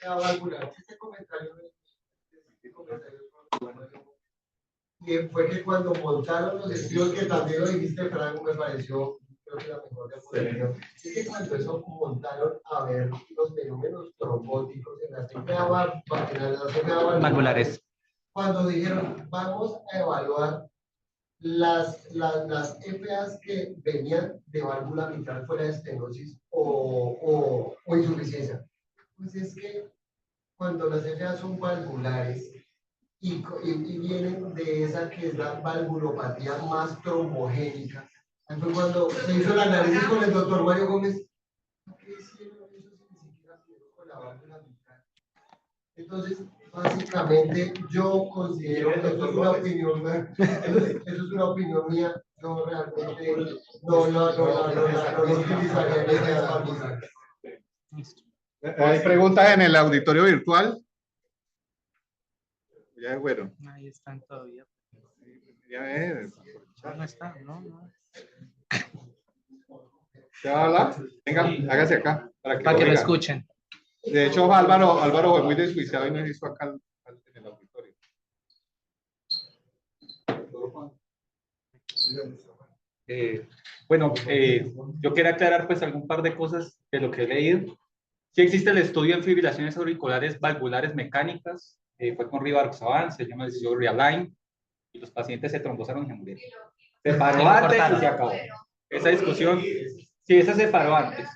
FA valvular. Este comentario y fue que cuando montaron los estudios, que también lo dijiste, Franco, me pareció, creo que la mejor definición, es que cuando eso montaron a ver los fenómenos trombóticos en las FA Valvulares. cuando dijeron, vamos a evaluar las FAs que venían de válvula mitral fuera de estenosis o insuficiencia. Pues es que cuando las FA son valvulares y vienen de esa que es la valvulopatía más trombogénica. Ahí fue cuando se hizo el análisis con el doctor Mario Gómez. ¿Qué hicieron eso si ni siquiera pudieron con la válvula mitral? Entonces, básicamente, yo considero, eso es una opinión, eso es una opinión mía, yo realmente no utilizaría en ese valvular. ¿Hay preguntas en el auditorio virtual? Ya, bueno. Ahí están todavía. Ya es. No están, no. ¿Se va a hablar? Venga, hágase acá. Para Para que lo diga. escuchen. De hecho, Álvaro fue muy desjuiciado y nos hizo acá en el auditorio. Yo quería aclarar pues algún par de cosas de lo que he leído. Sí existe el estudio en fibrilaciones auriculares valvulares mecánicas, fue con Rivaroxaban, se llama el estudio Realign, y los pacientes se trombosaron y se murieron. Se paró antes y se acabó. Esa discusión, sí, esa se paró antes.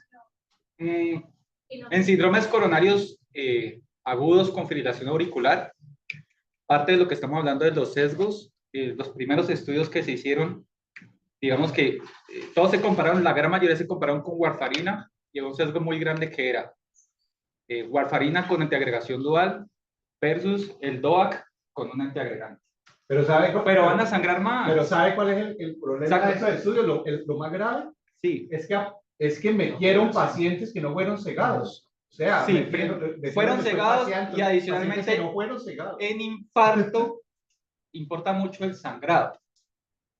En síndromes coronarios agudos con fibrilación auricular, parte de lo que estamos hablando de los sesgos, los primeros estudios que se hicieron, digamos que todos se compararon, la gran mayoría se compararon con warfarina, y un sesgo muy grande que era warfarina con antiagregación dual versus el DOAC con un antiagregante. Pero Van a sangrar más. Pero ¿sabe cuál es el problema de estos estudios? Lo más grave Sí. es que metieron pacientes que no fueron cegados. O sea, Sí, fueron cegados y adicionalmente no fueron cegados. En infarto importa mucho el sangrado.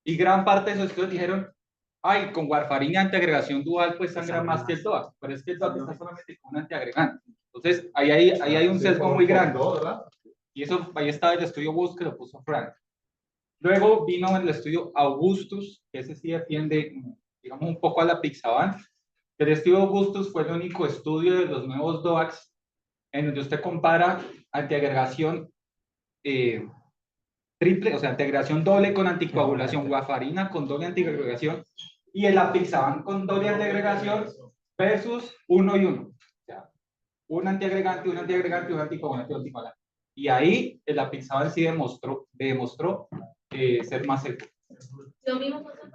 Y gran parte de esos estudios dijeron, ay, con warfarina y antiagregación dual pues sangra más que el DOAC, pero es que el DOAC está solamente con un antiagregante. Entonces, ahí hay un sesgo muy grande. Y eso, ahí está el estudio BUS que lo puso Frank. Luego vino el estudio Augustus, que ese sí defiende, digamos, un poco a la Pixaban. El estudio Augustus fue el único estudio de los nuevos DOACs en donde usted compara antiagregación triple, o sea, antiagregación doble con anticoagulación, warfarina con doble antiagregación y el apixaban con doble antiagregación versus 1 y 1. O sea, un antiagregante, un anticoagulante, un anticoagulante. Y ahí el apixaban sí demostró ser más seguro.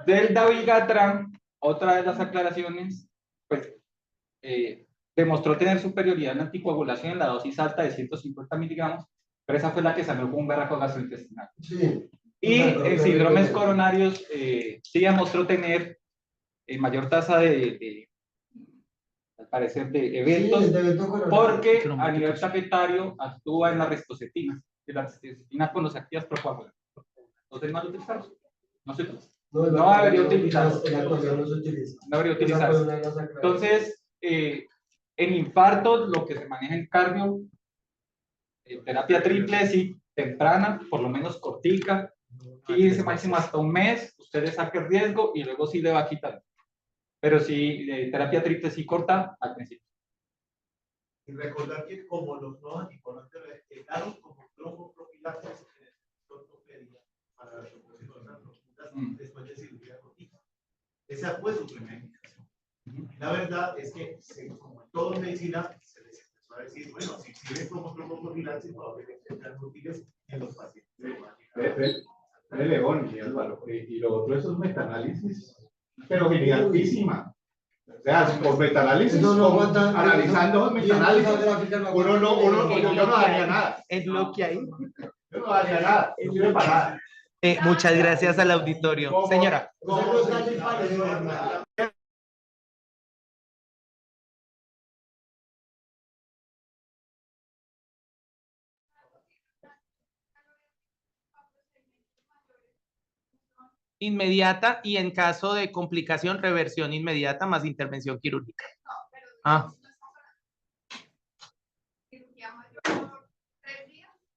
Del dabigatran, otra de las aclaraciones, pues demostró tener superioridad en anticoagulación en la dosis alta de 150 miligramos, pero esa fue la que salió con un berraco gastrointestinal. Sí. Y en síndromes coronarios sí demostró tener mayor tasa al parecer, de eventos, porque a nivel tapetario actúa en la ristocetina, y la ristocetina con los activas procoagulantes. Entonces no lo utilizamos. No debería utilizarse. No debería utilizarse. Entonces, en infarto, lo que se maneja en cardio, terapia triple, sí, temprana, por lo menos cortica, 15 máximo hasta un mes, usted le saca el riesgo y luego sí le va a quitar. Pero sí, terapia triple sí corta al principio. Y recordar que como los nuevos anticoagulantes quedaron como tromboprofilaxis en el ortopedia para la solución de las rupturas después de cirugía cortica. Esa fue su primera indicación. La verdad es que, como en toda medicina, se les empezó a decir, bueno, si sirven como tromboprofilaxis, probablemente sean útiles en los pacientes. León y Álvaro, y lo otro, esos metaanálisis, pero gigantísima. O sea, por metaanálisis, analizando los metaanálisis, yo no daría nada. El bloque ahí. Yo no daría nada, no sirve para nada. Muchas gracias al auditorio. Señora. Inmediata y en caso de complicación, reversión inmediata más intervención quirúrgica. Ah.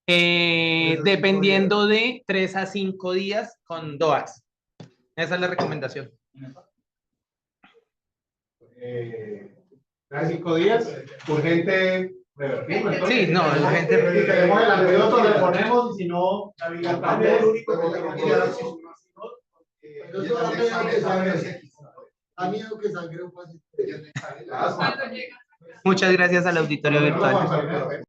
Dependiendo de 3 a 5 días con DOACs. Esa es la recomendación. 3 a 5 días, urgente revertible. Sí, no, urgente. Si tenemos el antídoto, le ponemos, y si no, el único que tengo que dar es a mí que sangre un paciente. Muchas gracias al auditorio virtual.